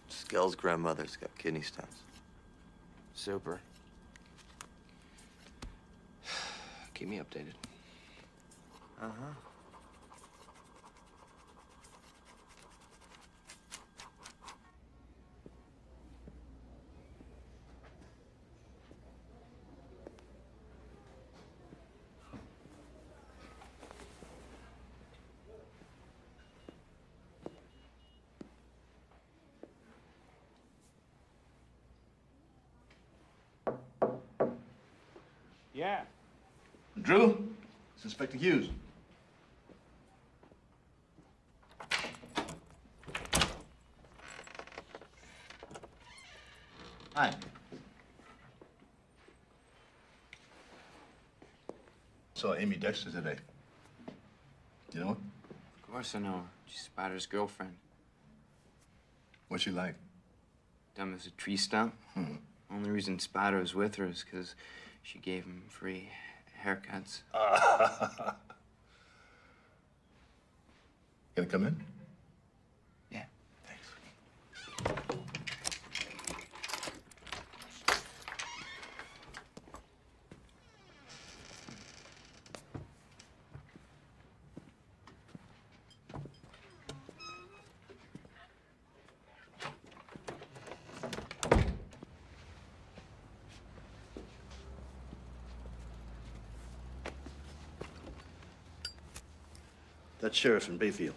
Skell's grandmother's got kidney stones. Super. Keep me updated. Uh-huh. Yeah. Drew, it's Inspector Hughes. Hi. Saw Amy Dexter today. You know her? Of course I know her. She's Spider's girlfriend. What's she like? Dumb as a tree stump. Only reason Spider was with her is because she gave him free haircuts. Gonna come in? Yeah. That sheriff in Bayfield.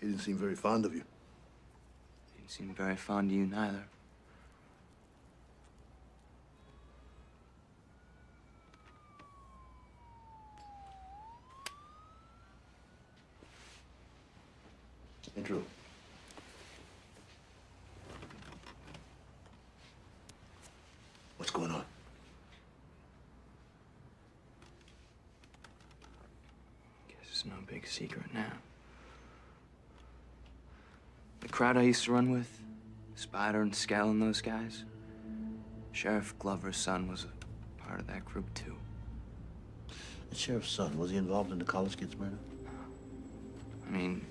He didn't seem very fond of you. Didn't seem very fond of you neither. Hey, Drew. What's going on? Guess it's no big secret now. The crowd I used to run with, Spider and Skell and those guys, Sheriff Glover's son was a part of that group, too. The sheriff's son, was he involved in the college kids' murder? I mean,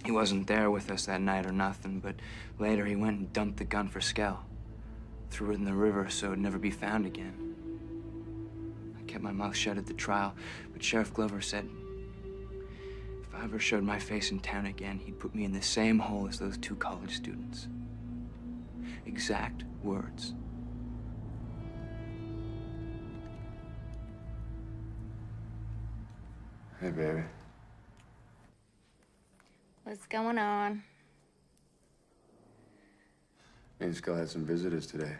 he wasn't there with us that night or nothing, but later he went and dumped the gun for Skell. Threw it in the river so it'd never be found again. I kept my mouth shut at the trial, but Sheriff Glover said if I ever showed my face in town again, he'd put me in the same hole as those two college students. Exact words. Hey, baby. What's going on? Me and Skull had some visitors today.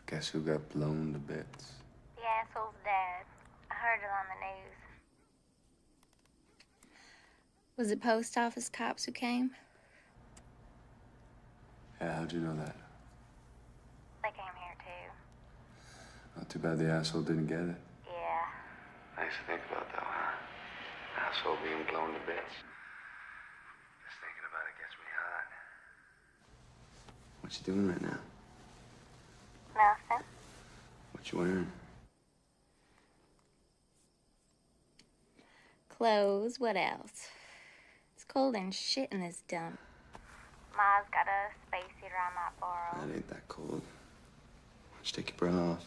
Guess who got blown to bits? The asshole's dad. I heard it on the news. Was it post office cops who came? Yeah, how'd you know that? They came here too. Not too bad the asshole didn't get it. Yeah. Nice to think about, though, huh? Asshole being blown to bits. Just thinking about it gets me hot. What you doing right now? Nothing. What you wearing? clothes. What else? It's cold and shit in this dump. Ma's got a space heater I might borrow. That ain't that cold. Why don't you take your bra off?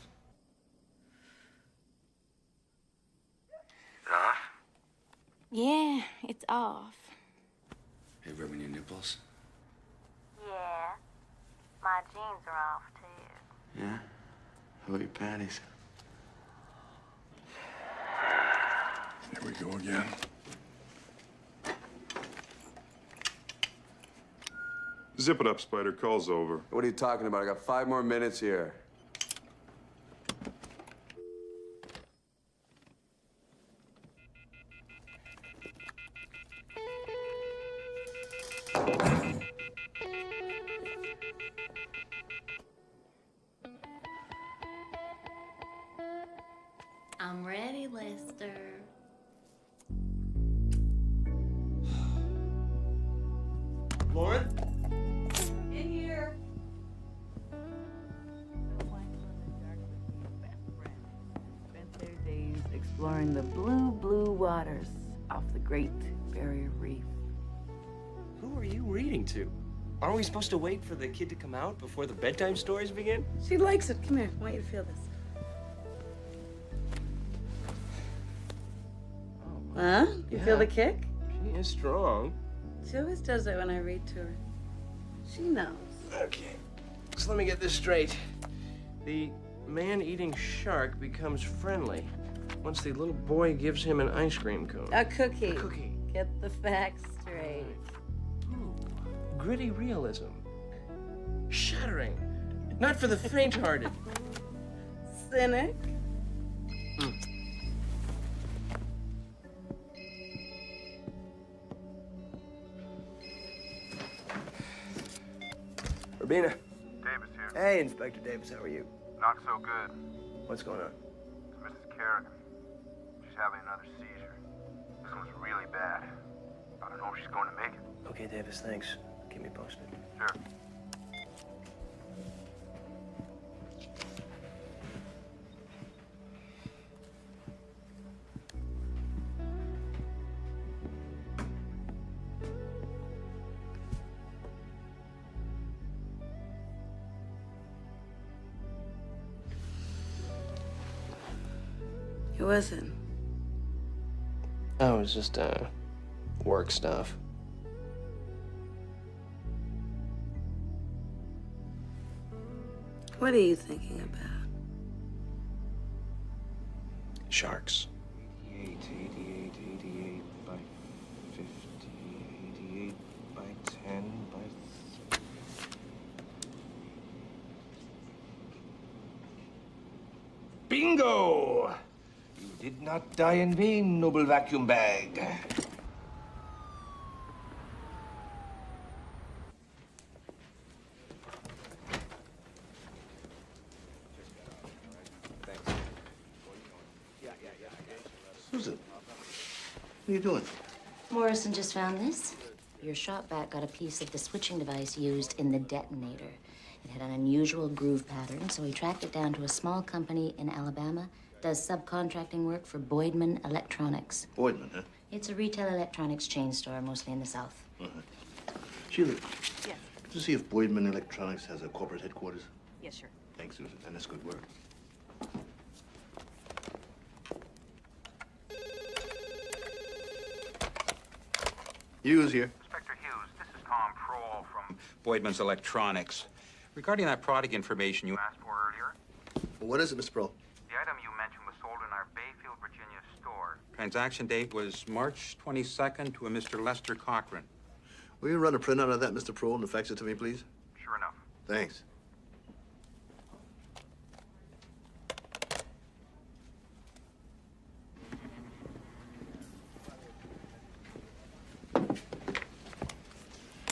It off? Yeah, it's off. Hey, rubbing your nipples? Yeah. My jeans are off, too. Yeah? How about your panties? Here we go again. Zip it up, Spider. Call's over. What are you talking about? I got 5 more minutes here. I'm ready, Lester. Lauren? In here. Spent their days exploring the blue, blue waters off the Great Barrier Reef. Who are you reading to? Aren't we supposed to wait for the kid to come out before the bedtime stories begin? She likes it. Come here. I want you to feel this. Huh? You feel the kick? She is strong. She always does that when I read to her. She knows. Okay. So let me get this straight. The man-eating shark becomes friendly once the little boy gives him an ice cream cone. A cookie. A cookie. Get the facts straight. Gritty realism. Shattering. Not for the faint-hearted. Cynic. Urbina. Davis here. Hey, Inspector Davis, how are you? Not so good. What's going on? It's Mrs. Kerrigan. She's having another seizure. This one's really bad. I don't know if she's going to make it. Okay, Davis, thanks. Keep me posted. Sure. Who was it? Oh, it was just, work stuff. What are you thinking about? Sharks. 88, 88, 88 by 50, 88 by 10 by... Bingo! You did not die in vain, noble vacuum bag. Susan, what are you doing? Morrison just found this. Your shop vac got a piece of the switching device used in the detonator. It had an unusual groove pattern, so he tracked it down to a small company in Alabama. Does subcontracting work for Boydman Electronics. Boydman, huh? It's a retail electronics chain store, mostly in the South. Sheila, Yes. to see if Boydman Electronics has a corporate headquarters. Yes, sure. Thanks, Susan, and that's good work. Hughes here. Inspector Hughes, this is Tom Prohl from Boydman's Electronics. Regarding that product information you asked for earlier, Well, what is it, Mr. Pearl? the item you mentioned was sold in our Bayfield, Virginia store. Transaction date was March 22nd to a Mr. Lester Cochran. Will you run a printout of that, Mr. Pearl, and fax it to me, please? Sure enough. Thanks.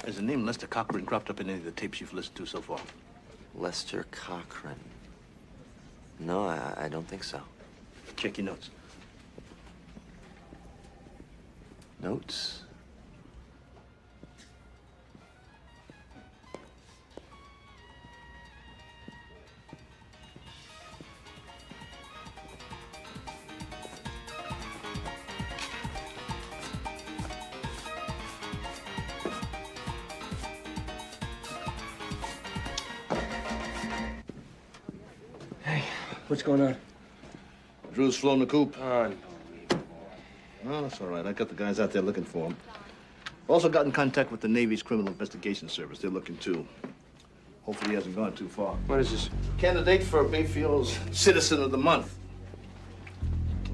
Has the name Lester Cochran cropped up in any of the tapes you've listened to so far? Lester Cochran. No, I don't think so. Check your notes. Notes? Hey, what's going on? Drew's flown the coop. Unbelievable. Oh, that's all right. I got the guys out there looking for him. Also got in contact with the Navy's Criminal Investigation Service. They're looking too. Hopefully he hasn't gone too far. What is this? Candidate for Bayfield's Citizen of the Month.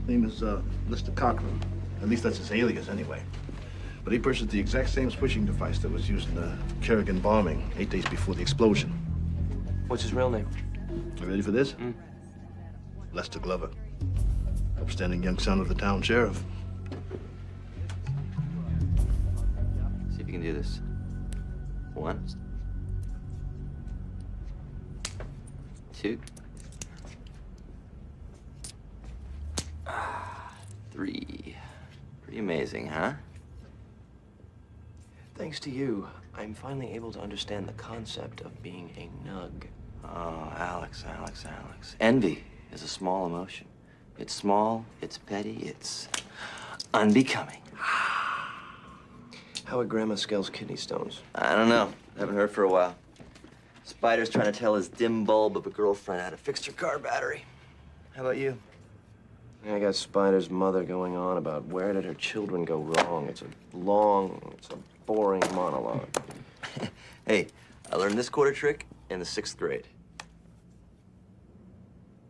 Name is Lester Cochran. At least that's his alias anyway. But he purchased the exact same switching device that was used in the Kerrigan bombing 8 days before the explosion. What's his real name? You ready for this? Lester Glover. Upstanding young son of the town sheriff. See if you can do this. 1, 2, 3. Pretty amazing, huh? Thanks to you, I'm finally able to understand the concept of being a nug. Oh, Alex. Envy is a small emotion. It's small, it's petty, it's unbecoming. How are Grandma Skell's kidney stones? I don't know. Haven't heard for a while. Spider's trying to tell his dim bulb of a girlfriend how to fix her car battery. How about you? I got Spider's mother going on about where did her children go wrong. It's a boring monologue. Hey, I learned this quarter trick in the 6th grade.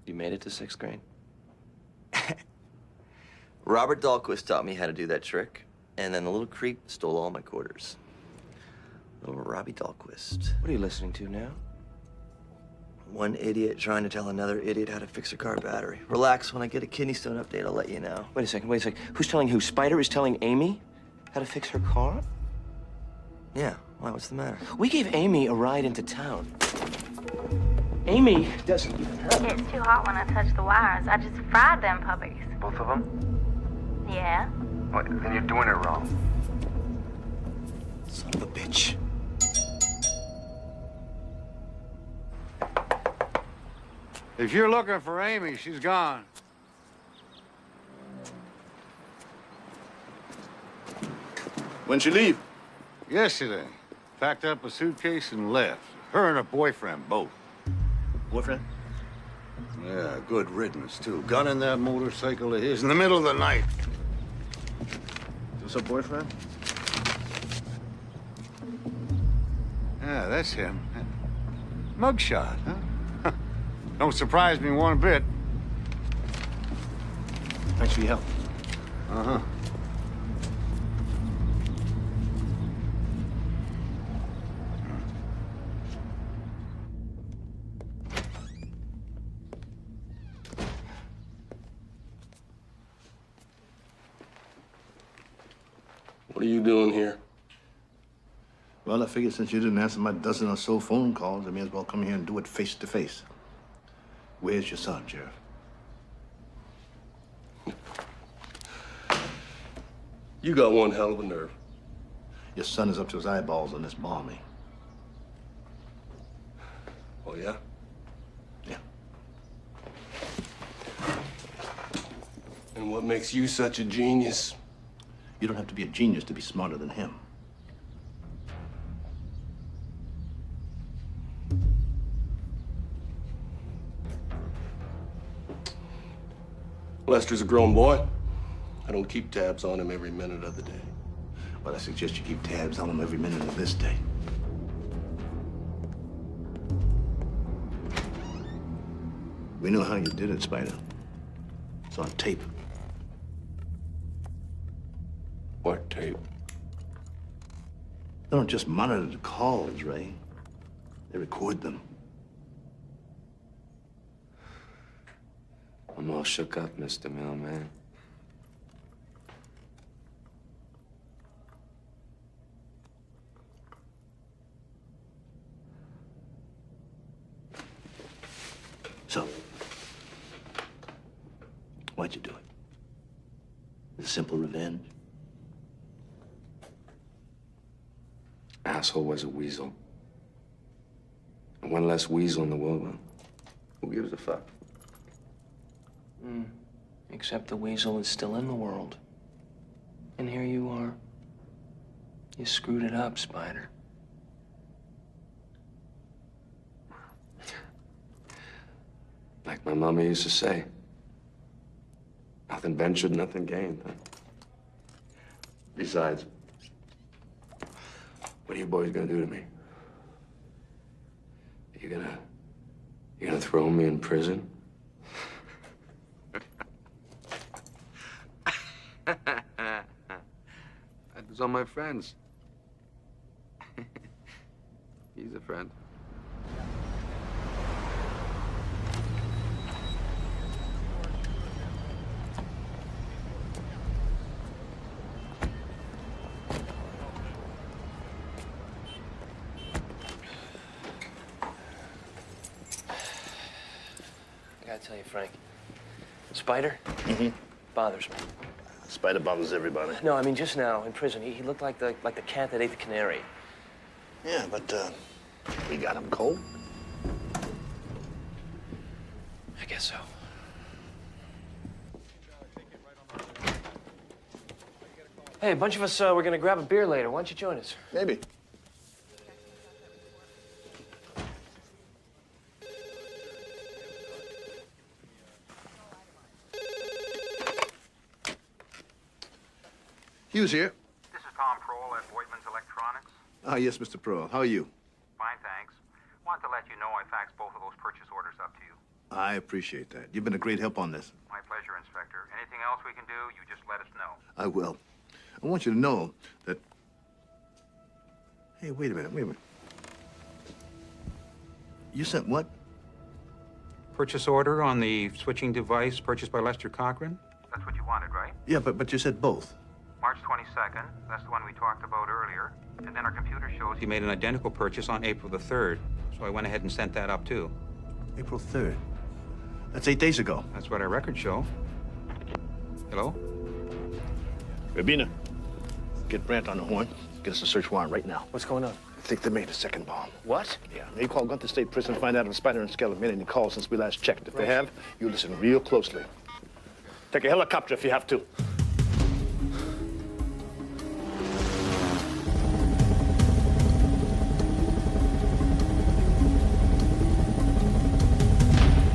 You made it to 6th grade? Robert Dahlquist taught me how to do that trick, and then the little creep stole all my quarters. Little Robbie Dahlquist. What are you listening to now? One idiot trying to tell another idiot how to fix a car battery. Relax, when I get a kidney stone update, I'll let you know. Wait a second. Who's telling who? Spider is telling Amy how to fix her car? Yeah, why, what's the matter? We gave Amy a ride into town. Amy doesn't even have... It's too hot when I touch the wires. I just fried them puppies. Both of them? Yeah? Well, then you're doing it wrong. Son of a bitch. If you're looking for Amy, she's gone. When'd she leave? Yesterday. Packed up a suitcase and left. Her and her boyfriend, both. Boyfriend? Yeah, good riddance, too. Gun in that motorcycle of his in the middle of the night. Is this her boyfriend? Yeah, that's him. Mugshot, huh? Don't surprise me one bit. Thanks for your help. Uh-huh. What are you doing here? Well, I figured since you didn't answer my dozen or so phone calls, I may as well come here and do it face to face. Where's your son, Sheriff? You got one hell of a nerve. Your son is up to his eyeballs on this bombing. Oh, yeah? Yeah. And what makes you such a genius? You don't have to be a genius to be smarter than him. Lester's a grown boy. I don't keep tabs on him every minute of the day. But I suggest you keep tabs on him every minute of this day. We know how you did it, Spider. It's on tape. What tape? They don't just monitor the calls, Ray. They record them. I'm all shook up, Mr. Millman. So, why'd you do it? With simple revenge? Asshole was a weasel. And one less weasel in the world, well, who gives a fuck? Except the weasel is still in the world. And here you are. You screwed it up, Spider. Like my mama used to say, nothing ventured, nothing gained. Huh? Besides, what are you boys gonna do to me? You gonna throw me in prison? That's all my friends. He's a friend. I gotta tell you, Frank, Spider bothers me. Spider bothers everybody. No, I mean just now in prison, he looked like the cat that ate the canary. Yeah, but we got him cold. I guess so. Hey, a bunch of us, we're gonna grab a beer later. Why don't you join us? Maybe. Hughes here. This is Tom Prohl at Voigtman's Electronics. Ah, yes, Mr. Prohl. How are you? Fine, thanks. Wanted to let you know I faxed both of those purchase orders up to you. I appreciate that. You've been a great help on this. My pleasure, Inspector. Anything else we can do, you just let us know. I will. I want you to know that... Hey, wait a minute. You sent what? Purchase order on the switching device purchased by Lester Cochran? That's what you wanted, right? Yeah, but you said both. March 22nd. That's the one we talked about earlier. And then our computer shows he made an identical purchase on April the 3rd. So I went ahead and sent that up, too. April 3rd. That's 8 days ago. That's what our records show. Hello? Rabina, get Brandt on the horn. Get us a search warrant right now. What's going on? I think they made a second bomb. What? Yeah, they call Gunther State Prison and find out if Spider and Skell have made any calls since we last checked. If they have, you listen real closely. Take a helicopter if you have to.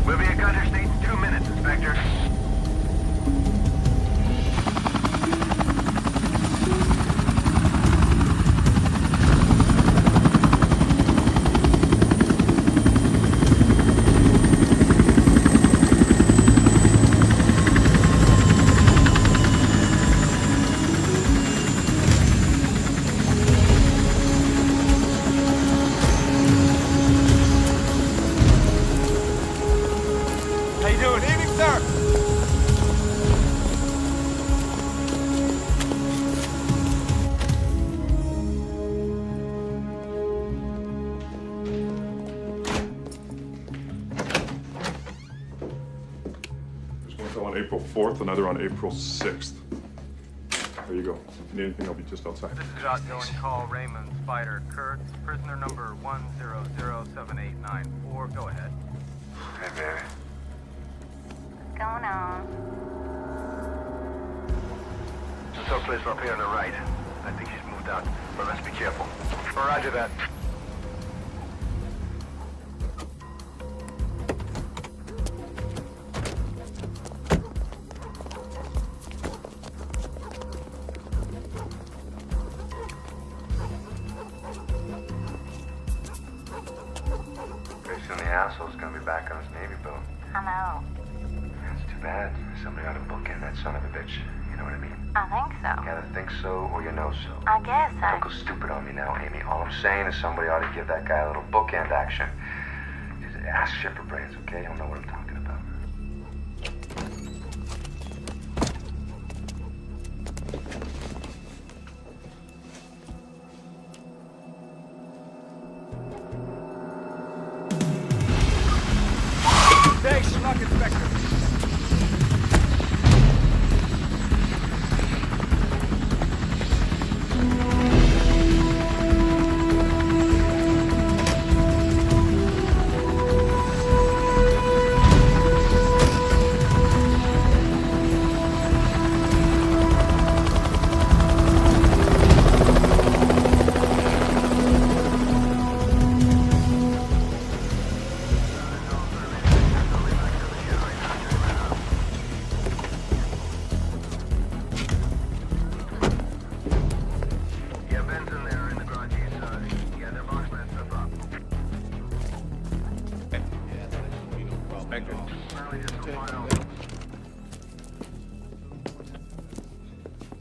We'll be at Gunter State in 2 minutes, Inspector. How you doing? Evening, sir. There's one fell on April 4th, another on April 6th. There you go. If you need anything, I'll be just outside. This is outgoing call Raymond Spider Kurtz, prisoner number 1007894. Go ahead. Hey, baby. What's going on? There's no place up here on the right. I think she's moved out, but let's be careful. Roger that. Pretty soon the asshole's gonna be back on his Navy boat. I know. That's too bad. Somebody ought to book in that son of a bitch. You know what I mean? I think so. You either think so or you know so. I guess Don't go stupid on me now, Amy. All I'm saying is somebody ought to give that guy a little bookend action. Just ask Shipper Brains, okay? He'll know what I'm talking about. Thanks, Schmuck Inspector.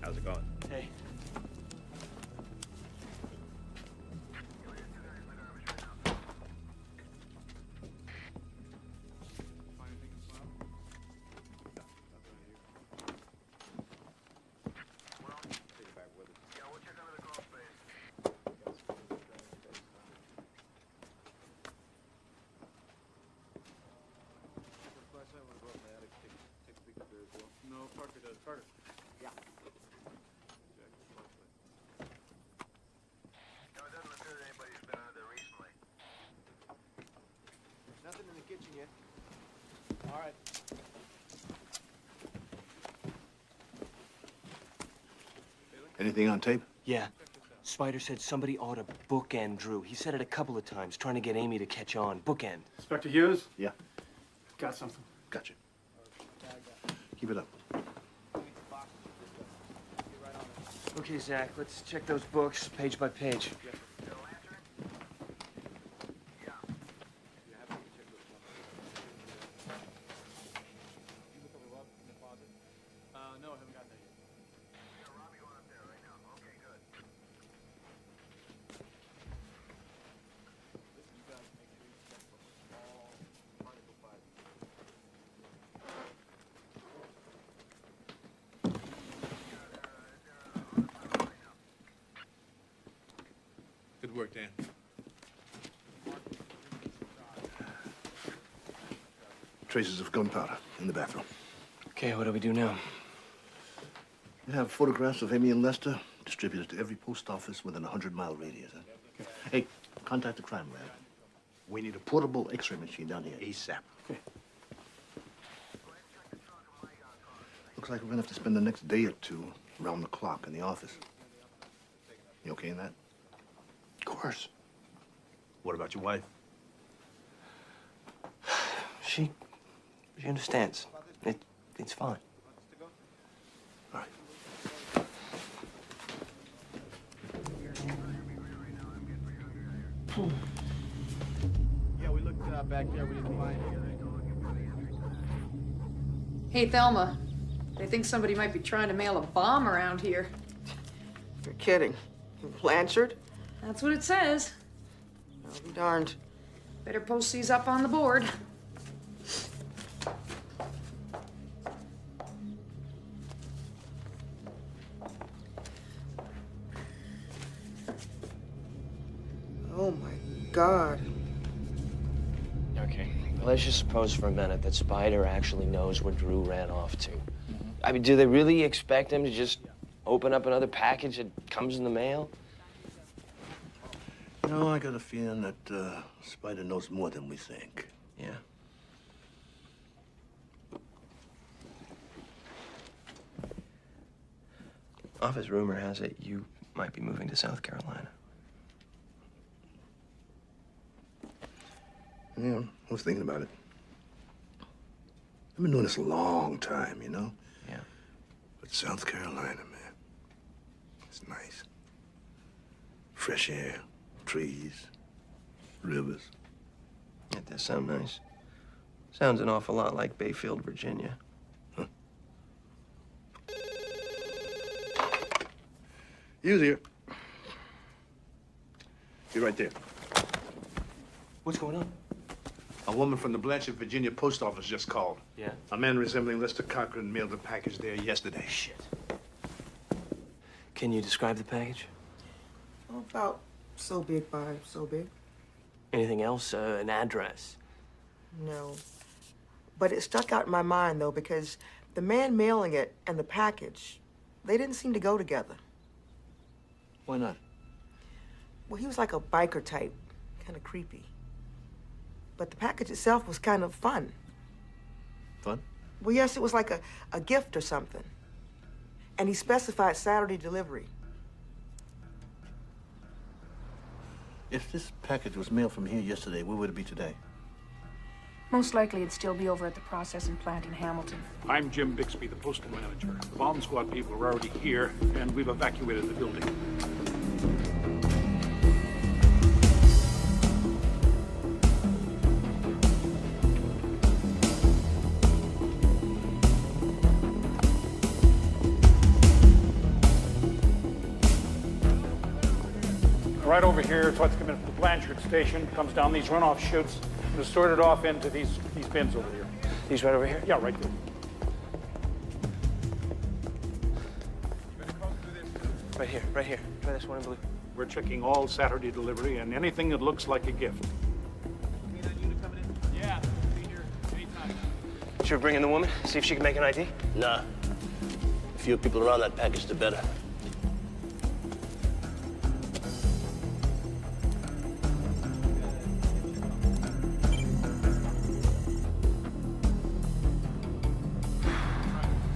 How's it going? Hey. No, Parker does. Parker. Yeah. Nothing in the kitchen yet. All right. Anything on tape? Yeah. Spider said somebody ought to bookend Drew. He said it a couple of times, trying to get Amy to catch on. Bookend. Inspector Hughes? Yeah. Got something. Gotcha. Keep it up. Okay, Zach, let's check those books page by page. No, I haven't got that yet. Good work, Dan. Traces of gunpowder in the bathroom. Okay, what do we do now? You have photographs of Amy and Lester distributed to every post office within a 100-mile radius. Huh? Hey, contact the crime lab. We need a portable X-ray machine down here ASAP. Okay. Looks like we're gonna have to spend the next day or two around the clock in the office. You okay in that? Of course. What about your wife? She understands. It's fine. All right. Yeah, we looked back there. We didn't find anything. Hey, Thelma. They think somebody might be trying to mail a bomb around here. You're kidding. Blanchard? That's what it says. I'll be darned. Better post these up on the board. Oh my God. Okay, let's just suppose for a minute that Spider actually knows where Drew ran off to. I mean, do they really expect him to just open up another package that comes in the mail? You know, I got a feeling that Spider knows more than we think. Yeah. Office rumor has it you might be moving to South Carolina. Yeah, I was thinking about it. I've been doing this a long time, you know? Yeah. But South Carolina, man, it's nice. Fresh air, trees, rivers. It does sound nice. Sounds an awful lot like Bayfield, Virginia. Hughes here. Be right there. What's going on? A woman from the Blanchard, Virginia post office just called. Yeah? A man resembling Lester Cochran mailed a package there yesterday. Shit. Can you describe the package? About so big by so big. Anything else? An address? No. But it stuck out in my mind, though, because the man mailing it and the package, they didn't seem to go together. Why not? Well, he was like a biker type, kind of creepy. But the package itself was kind of fun. Fun? Well, yes, it was like a gift or something. And he specified Saturday delivery. If this package was mailed from here yesterday, where would it be today? Most likely it'd still be over at the processing plant in Hamilton. I'm Jim Bixby, the postal manager. The bomb squad people are already here, and we've evacuated the building. right over here. It's what's coming from the Blanchard station. Comes down these runoff chutes and is sorted off into these bins over here. These right over here? Yeah, right there. Right here, right here. Try this one in blue. We're checking all Saturday delivery and anything that looks like a gift. Yeah, be here anytime. Should we bring in the woman? See if she can make an ID? Nah. The fewer people around that package, the better.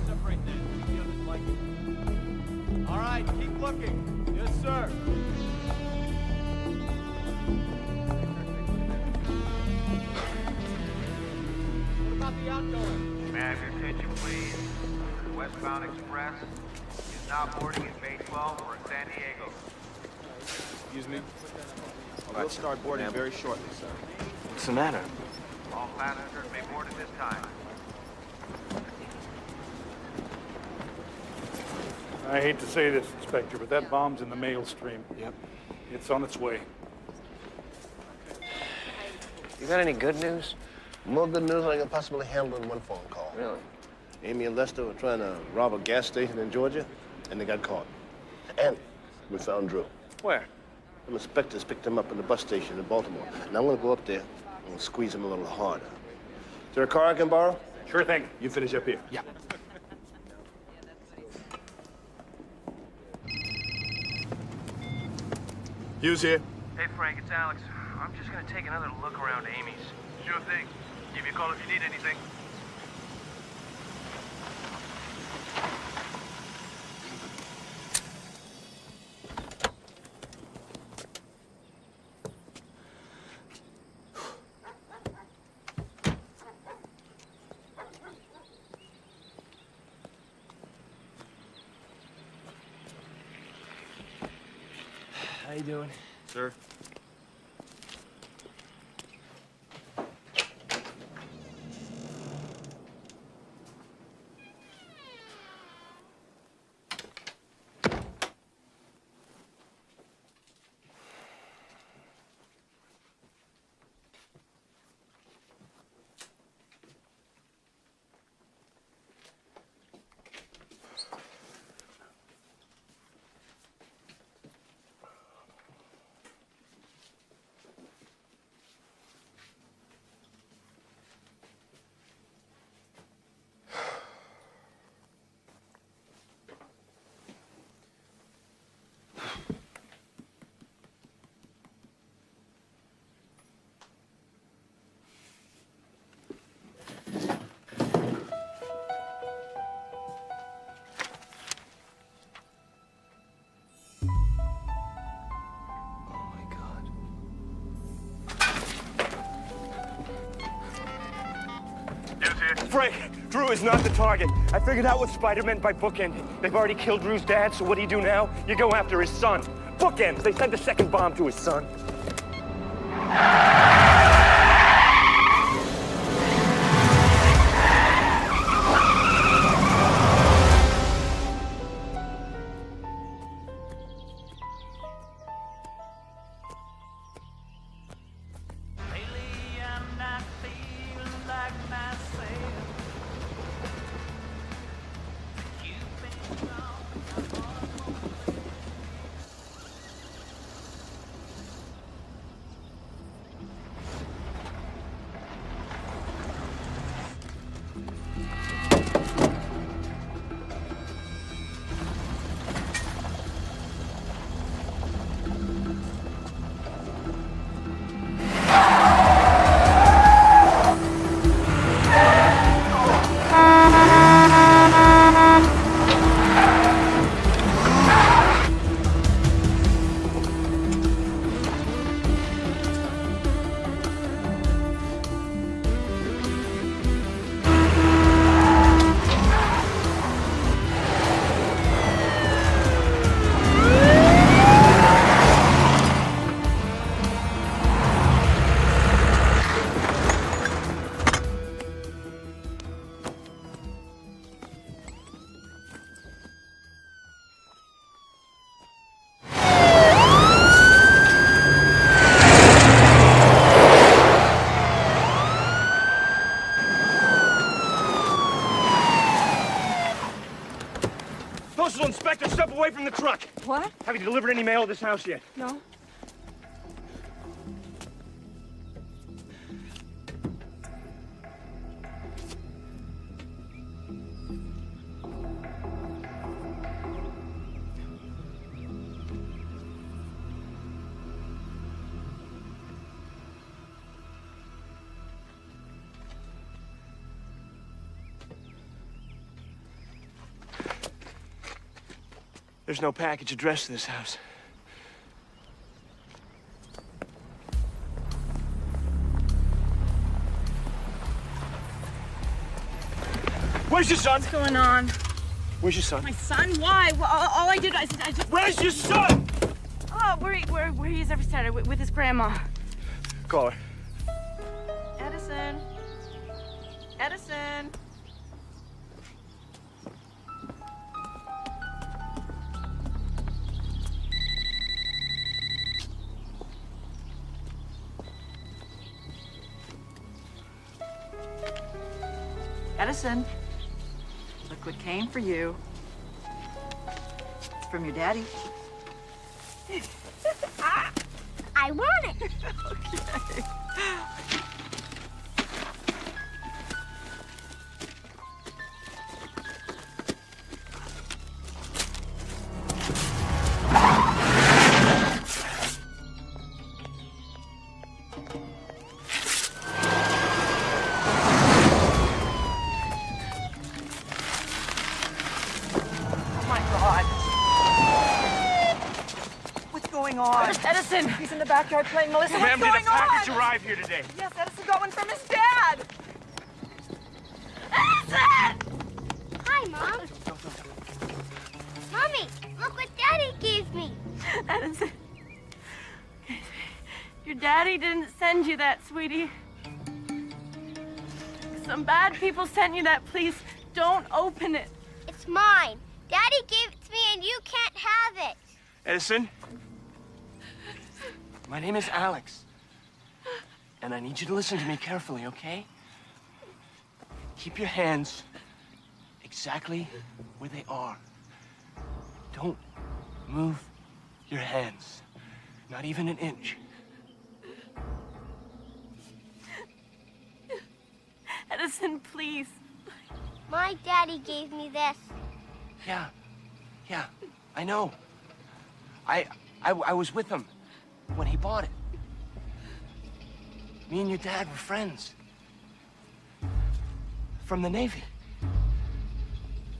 Separate that. See others like it. All right, keep looking. Yes, sir. What about the outgoing? May I have your attention, please? Westbound Express is now boarding at Bay 12 for San Diego. Excuse me? We'll start boarding very shortly, sir. What's the matter? All passengers may board at this time. I hate to say this, Inspector, but that bomb's in the mail stream. Yep. It's on its way. You got any good news? More good news than I can possibly handle in one phone call. Really? Amy and Lester were trying to rob a gas station in Georgia, and they got caught. And we found Drew. Where? Some inspectors picked him up in the bus station in Baltimore. And I'm gonna go up there and squeeze him a little harder. Is there a car I can borrow? Sure thing. You finish up here. Yeah. Hughes here. Hey, Frank, it's Alex. I'm just gonna take another look around Amy's. Sure thing. Give me a call if you need anything. How you doing? Sir? Frank, Drew is not the target. I figured out what Spider meant by bookending. They've already killed Drew's dad, so what do you do now? You go after his son. Bookends. They sent the second bomb to his son. Postal inspector, step away from the truck. What? Have you delivered any mail to this house yet? No. There's no package addressed to this house. Where's your son? What's going on? Where's your son? My son? Why? Well, all I did, I just... Where's your son? Oh, where he is every Saturday with his grandma. Call her. Edison. Edison. Edison, look what came for you. It's from your daddy. I want it. Okay. Edison! He's in the backyard playing Melissa. Ma'am, What's did a going package on? arrive here today? Yes, Edison got one from his dad. Edison! Hi, Mom. Mommy, look what Daddy gave me. Edison. Your daddy didn't send you that, sweetie. Some bad people sent you that. Please don't open it. It's mine. Daddy gave it to me and you can't have it. Edison? My name is Alex. And I need you to listen to me carefully, okay? Keep your hands exactly where they are. Don't move your hands. Not even an inch. Edison, please. My daddy gave me this. Yeah, I know. I was with him when he bought it. Me and your dad were friends. From the Navy.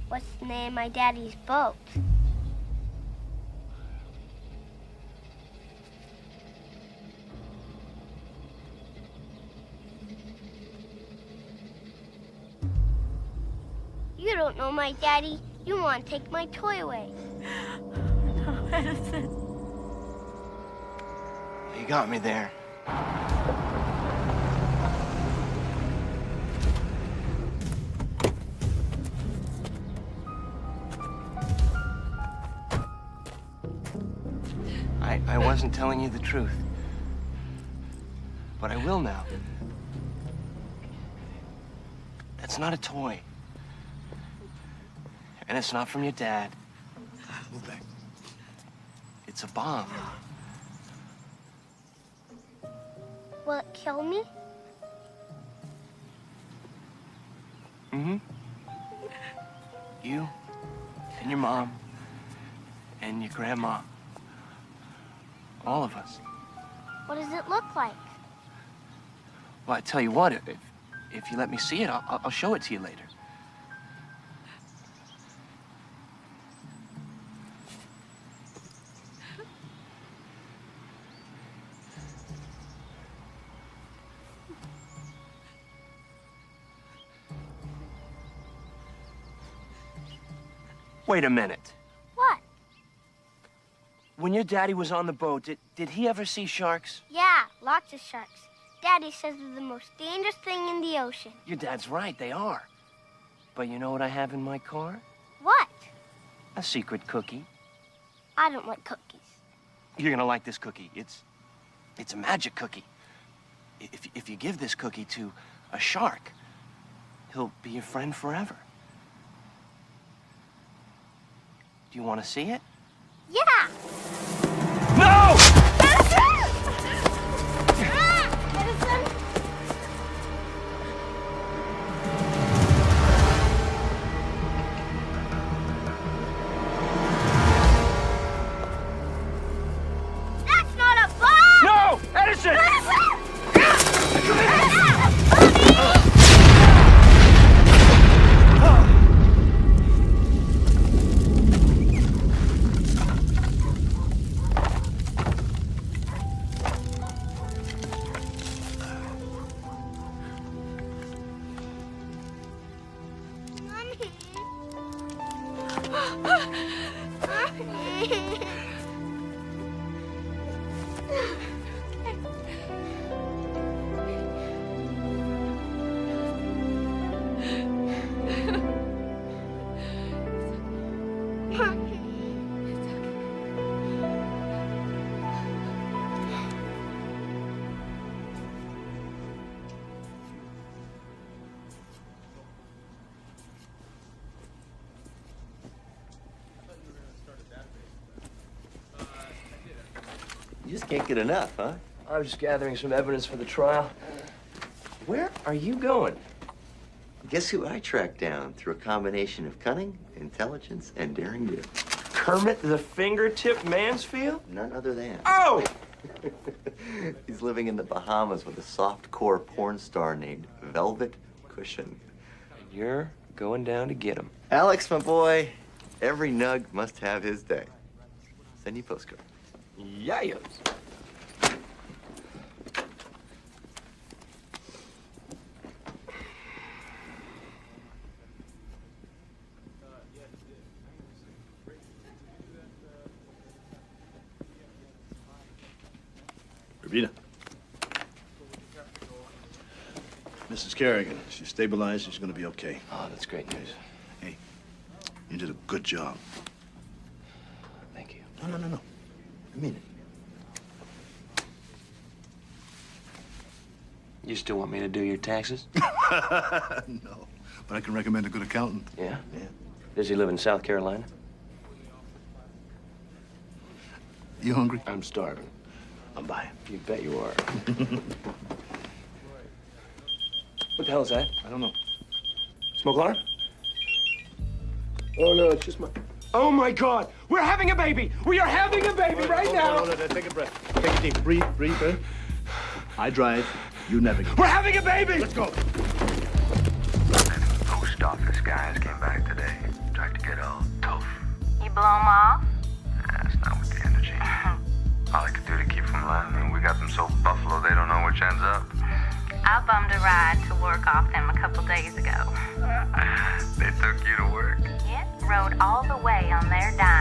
What's the name of my daddy's boat? You don't know my daddy. You want to take my toy away. No, Edison. You got me there. I wasn't telling you the truth. But I will now. That's not a toy. And it's not from your dad. Move back. It's a bomb. Will it kill me? Mm-hmm. You and your mom and your grandma. All of us. What does it look like? Well, I tell you what, if you let me see it, I'll show it to you later. Wait a minute. What? When your daddy was on the boat, did he ever see sharks? Yeah, lots of sharks. Daddy says they're the most dangerous thing in the ocean. Your dad's right, they are. But you know what I have in my car? What? A secret cookie. I don't like cookies. You're gonna like this cookie. It's a magic cookie. If you give this cookie to a shark, he'll be your friend forever. Do Do you want to see it? Yeah. No! Edison! That's not a bomb! No! Edison! You just can't get enough, huh? I was just gathering some evidence for the trial. Where are you going? Guess who I tracked down through a combination of cunning, intelligence, and daring do? Kermit the Fingertip Mansfield? None other than. Oh! He's living in the Bahamas with a soft-core porn star named Velvet Cushion. You're going down to get him. Alex, my boy, every nug must have his day. Send you a postcard. Yayos. Rita. Mrs. Kerrigan, she's stabilized. She's going to be okay. Oh, that's great news. Hey, you did a good job. Thank you. No. I mean it. You still want me to do your taxes? No, but I can recommend a good accountant. Yeah? Yeah. Does he live in South Carolina? You hungry? I'm starving. I'm buying. You bet you are. What the hell is that? I don't know. Smoke alarm? Oh, no, it's just my... Oh, my God! We're having a baby! We are having a baby right now! Hold on. Take a breath. Take a deep. Breathe. I drive. You navigate. We're having a baby! Let's go. Post office guys came back today. Tried to get all tough. You blow 'em off? That's not with the energy. All I could do to keep from laughing, we got them so buffalo they don't know which end's up. I bummed a ride to work off them a couple days ago. They took you to work? Yep, rode all the way on their dime.